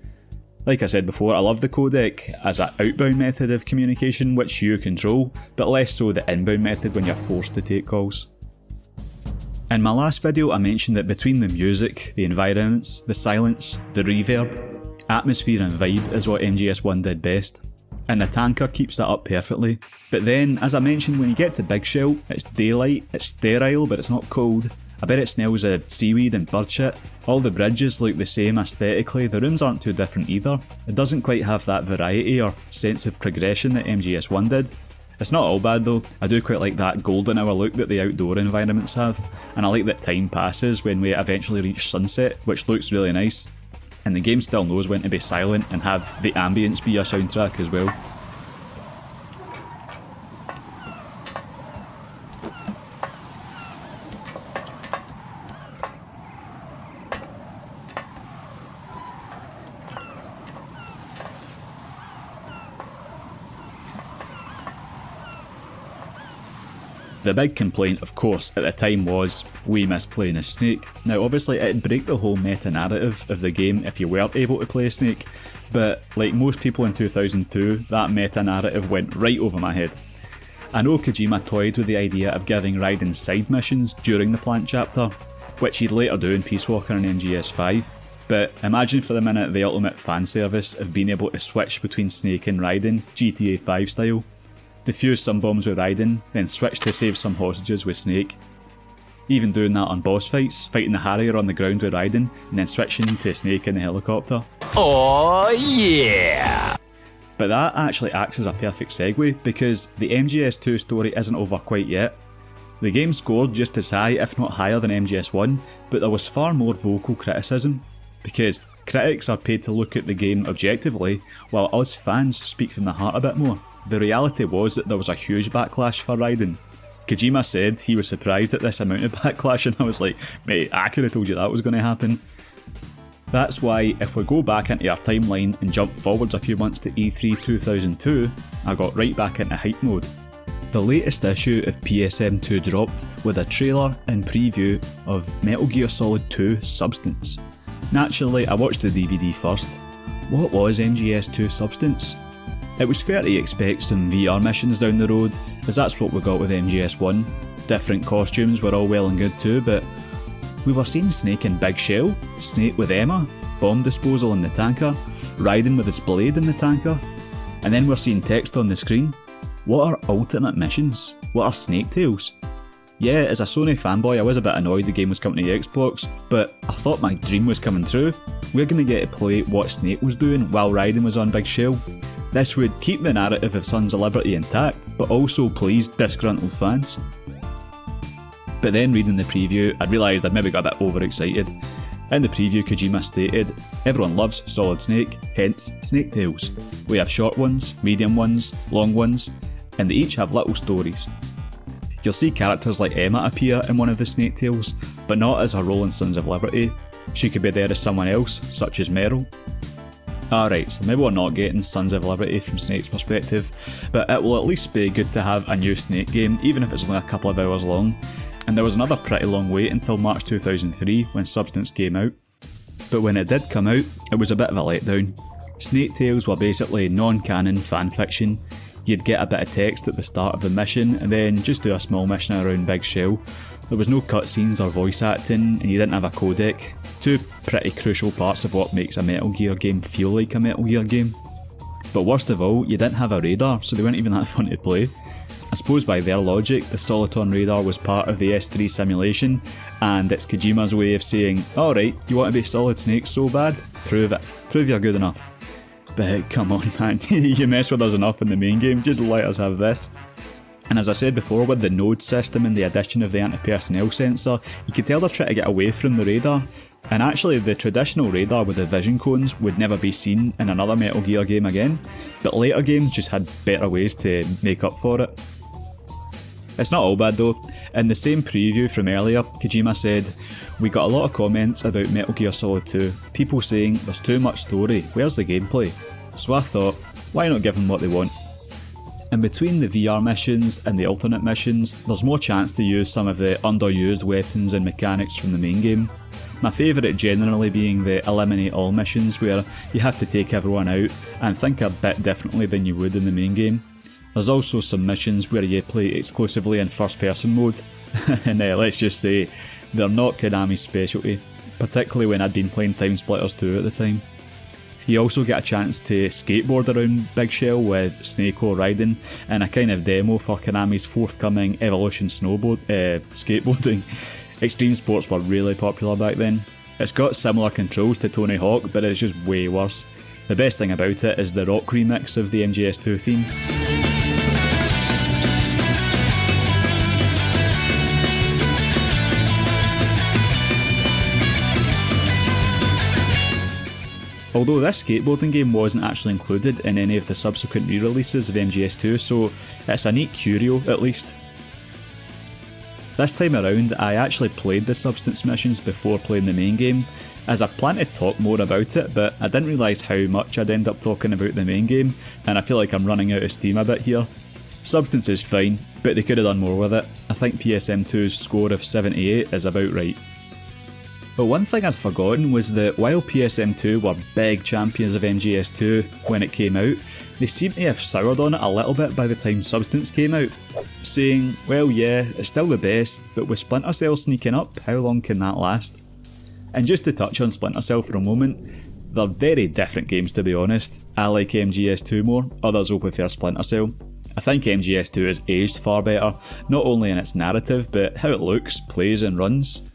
Like I said before, I love the codec as an outbound method of communication which you control, but less so the inbound method when you're forced to take calls. In my last video I mentioned that between the music, the environments, the silence, the reverb, atmosphere and vibe is what MGS1 did best. And the tanker keeps that up perfectly. But then, as I mentioned, when you get to Big Shell, it's daylight, it's sterile but it's not cold. I bet it smells of seaweed and bird shit. All the bridges look the same aesthetically, the rooms aren't too different either. It doesn't quite have that variety or sense of progression that MGS1 did. It's not all bad though, I do quite like that golden hour look that the outdoor environments have, and I like that time passes when we eventually reach sunset, which looks really nice. And the game still knows when to be silent and have the ambience be a soundtrack as well. The big complaint, of course, at the time was, we miss playing as Snake. Now obviously it'd break the whole meta-narrative of the game if you weren't able to play Snake, but like most people in 2002, that meta-narrative went right over my head. I know Kojima toyed with the idea of giving Raiden side missions during the plant chapter, which he'd later do in Peace Walker and MGS5, but imagine for the minute the ultimate fan service of being able to switch between Snake and Raiden, GTA 5 style. Defuse some bombs with Raiden, then switch to save some hostages with Snake. Even doing that on boss fights, fighting the Harrier on the ground with Raiden, and then switching to Snake in the helicopter. Oh yeah! But that actually acts as a perfect segue, because the MGS2 story isn't over quite yet. The game scored just as high, if not higher than MGS1, but there was far more vocal criticism. Because Critics are paid to look at the game objectively, while us fans speak from the heart a bit more. The reality was that there was a huge backlash for Raiden. Kojima said he was surprised at this amount of backlash, and I was like, mate, I could have told you that was going to happen. That's why, if we go back into our timeline and jump forwards a few months to E3 2002, I got right back into hype mode. The latest issue of PSM2 dropped with a trailer and preview of Metal Gear Solid 2 Substance. Naturally, I watched the DVD first. What was MGS2 Substance? It was fair to expect some VR missions down the road, as that's what we got with MGS1. Different costumes were all well and good too, but we were seeing Snake in Big Shell, Snake with Emma, bomb disposal in the tanker, Raiden with his blade in the tanker, and then we're seeing text on the screen. What are alternate missions? What are Snake Tales? Yeah, as a Sony fanboy I was a bit annoyed the game was coming to Xbox, but I thought my dream was coming true. We're going to get to play what Snake was doing while Raiden was on Big Shell. This would keep the narrative of Sons of Liberty intact, but also please disgruntled fans. But then reading the preview, I realised I'd maybe got a bit overexcited. In the preview, Kojima stated, "Everyone loves Solid Snake, hence Snake Tales. We have short ones, medium ones, long ones, and they each have little stories." You'll see characters like Emma appear in one of the Snake Tales, but not as her role in Sons of Liberty. She could be there as someone else, such as Meryl. Alright, so maybe we're not getting Sons of Liberty from Snake's perspective, but it will at least be good to have a new Snake game, even if it's only a couple of hours long. And there was another pretty long wait until March 2003 when Substance came out. But when it did come out, it was a bit of a letdown. Snake Tales were basically non-canon fanfiction. You'd get a bit of text at the start of the mission and then just do a small mission around Big Shell. There was no cutscenes or voice acting, and you didn't have a codec. Two pretty crucial parts of what makes a Metal Gear game feel like a Metal Gear game. But worst of all, you didn't have a radar, so they weren't even that fun to play. I suppose by their logic, the Soliton radar was part of the S3 simulation, and it's Kojima's way of saying, alright, you want to be Solid Snake so bad? Prove it. Prove you're good enough. But come on man, you mess with us enough in the main game, just let us have this. And as I said before, with the node system and the addition of the anti-personnel sensor, you could tell they're trying to get away from the radar. And actually the traditional radar with the vision cones would never be seen in another Metal Gear game again, but later games just had better ways to make up for it. It's not all bad though. In the same preview from earlier, Kojima said, "We got a lot of comments about Metal Gear Solid 2, people saying there's too much story, where's the gameplay?" So I thought, why not give them what they want? In between the VR missions and the alternate missions, there's more chance to use some of the underused weapons and mechanics from the main game. My favourite generally being the eliminate all missions where you have to take everyone out and think a bit differently than you would in the main game. There's also some missions where you play exclusively in first person mode, and let's just say, they're not Konami's specialty, particularly when I'd been playing Time Splitters 2 at the time. You also get a chance to skateboard around Big Shell with Snake or Raiden in a kind of demo for Konami's forthcoming Evolution skateboarding. Extreme sports were really popular back then. It's got similar controls to Tony Hawk, but it's just way worse. The best thing about it is the rock remix of the MGS2 theme. Although this skateboarding game wasn't actually included in any of the subsequent re-releases of MGS2, so it's a neat curio at least. This time around, I actually played the Substance missions before playing the main game, as I planned to talk more about it, but I didn't realise how much I'd end up talking about the main game, and I feel like I'm running out of steam a bit here. Substance is fine, but they could have done more with it. I think PSM2's score of 78 is about right. But one thing I'd forgotten was that while PSM2 were big champions of MGS2 when it came out, they seem to have soured on it a little bit by the time Substance came out, saying, well yeah, it's still the best, but with Splinter Cell sneaking up, how long can that last? And just to touch on Splinter Cell for a moment, they're very different games to be honest. I like MGS2 more, others will prefer Splinter Cell. I think MGS2 has aged far better, not only in its narrative, but how it looks, plays and runs.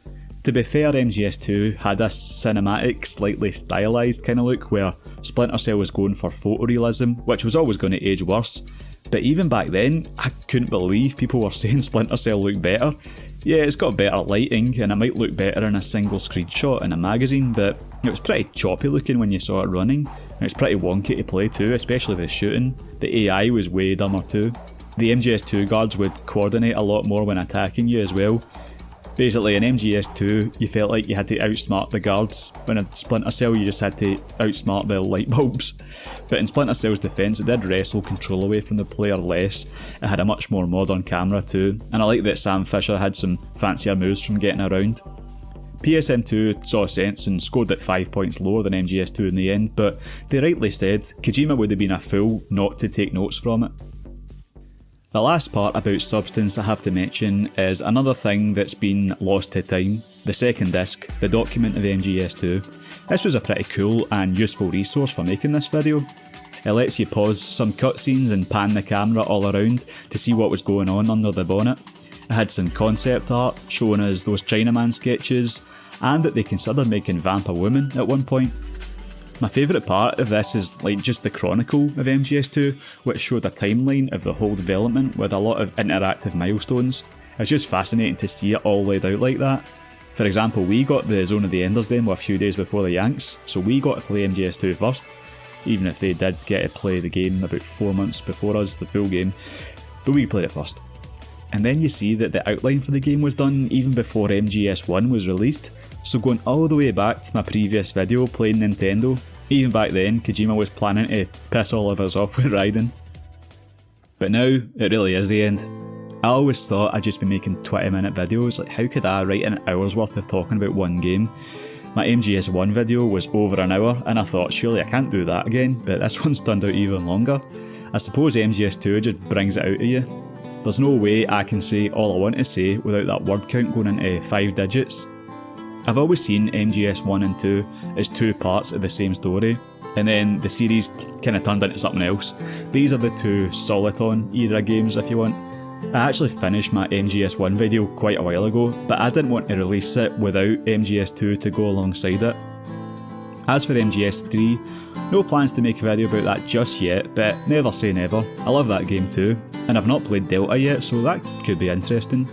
To be fair, MGS2 had a cinematic, slightly stylised kind of look where Splinter Cell was going for photorealism, which was always going to age worse. But even back then, I couldn't believe people were saying Splinter Cell looked better. Yeah, it's got better lighting and it might look better in a single screenshot in a magazine, but it was pretty choppy looking when you saw it running, and it's pretty wonky to play too, especially the shooting. The AI was way dumber too. The MGS2 guards would coordinate a lot more when attacking you as well. Basically, in MGS2, you felt like you had to outsmart the guards. When in Splinter Cell, you just had to outsmart the light bulbs. But in Splinter Cell's defence, it did wrestle control away from the player less. It had a much more modern camera too, and I like that Sam Fisher had some fancier moves from getting around. PSM2 saw sense and scored it 5 points lower than MGS2 in the end, but they rightly said Kojima would have been a fool not to take notes from it. The last part about Substance I have to mention is another thing that's been lost to time, the second disc, the document of MGS2. This was a pretty cool and useful resource for making this video. It lets you pause some cutscenes and pan the camera all around to see what was going on under the bonnet. It had some concept art showing us those Chinaman sketches, and that they considered making Vamp a woman at one point. My favourite part of this is like just the chronicle of MGS2, which showed a timeline of the whole development with a lot of interactive milestones. It's just fascinating to see it all laid out like that. For example, we got the Zone of the Enders demo a few days before the Yanks, so we got to play MGS2 first, even if they did get to play the game about 4 months before us, the full game, but we played it first. And then you see that the outline for the game was done even before MGS1 was released, so going all the way back to my previous video playing Nintendo, even back then Kojima was planning to piss all of us off with Raiden. But now, it really is the end. I always thought I'd just be making 20-minute videos, like how could I write an hour's worth of talking about one game? My MGS1 video was over an hour and I thought surely I can't do that again, but this one's turned out even longer. I suppose MGS2 just brings it out of you. There's no way I can say all I want to say without that word count going into 5 digits. I've always seen MGS1 and 2 as 2 parts of the same story, and then the series kind of turned into something else. These are the 2 Soliton era games if you want. I actually finished my MGS1 video quite a while ago, but I didn't want to release it without MGS2 to go alongside it. As for MGS3, no plans to make a video about that just yet, but never say never. I love that game too, and I've not played Delta yet, so that could be interesting.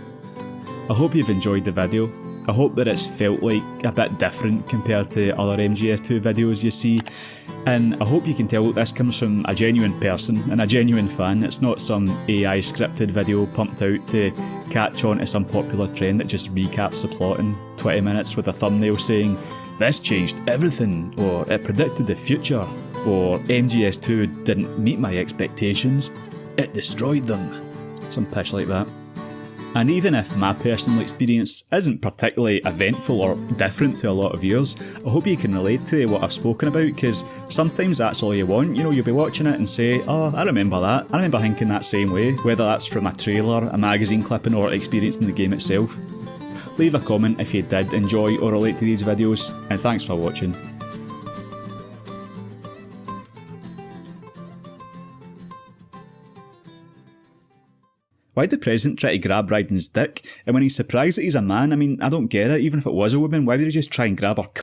I hope you've enjoyed the video. I hope that it's felt like a bit different compared to other MGS2 videos you see, and I hope you can tell this comes from a genuine person and a genuine fan. It's not some AI scripted video pumped out to catch on to some popular trend that just recaps the plot in 20 minutes with a thumbnail saying, "This changed everything," or "It predicted the future," or "MGS2 didn't meet my expectations, it destroyed them." Some pish like that. And even if my personal experience isn't particularly eventful or different to a lot of yours, I hope you can relate to what I've spoken about, because sometimes that's all you want. You know, you'll be watching it and say, "Oh, I remember that. I remember thinking that same way," whether that's from a trailer, a magazine clipping, or experiencing the game itself. Leave a comment if you did enjoy or relate to these videos, and thanks for watching. Why'd the president try to grab Raiden's dick? And when he's surprised that he's a man, I mean, I don't get it. Even if it was a woman, why would he just try and grab her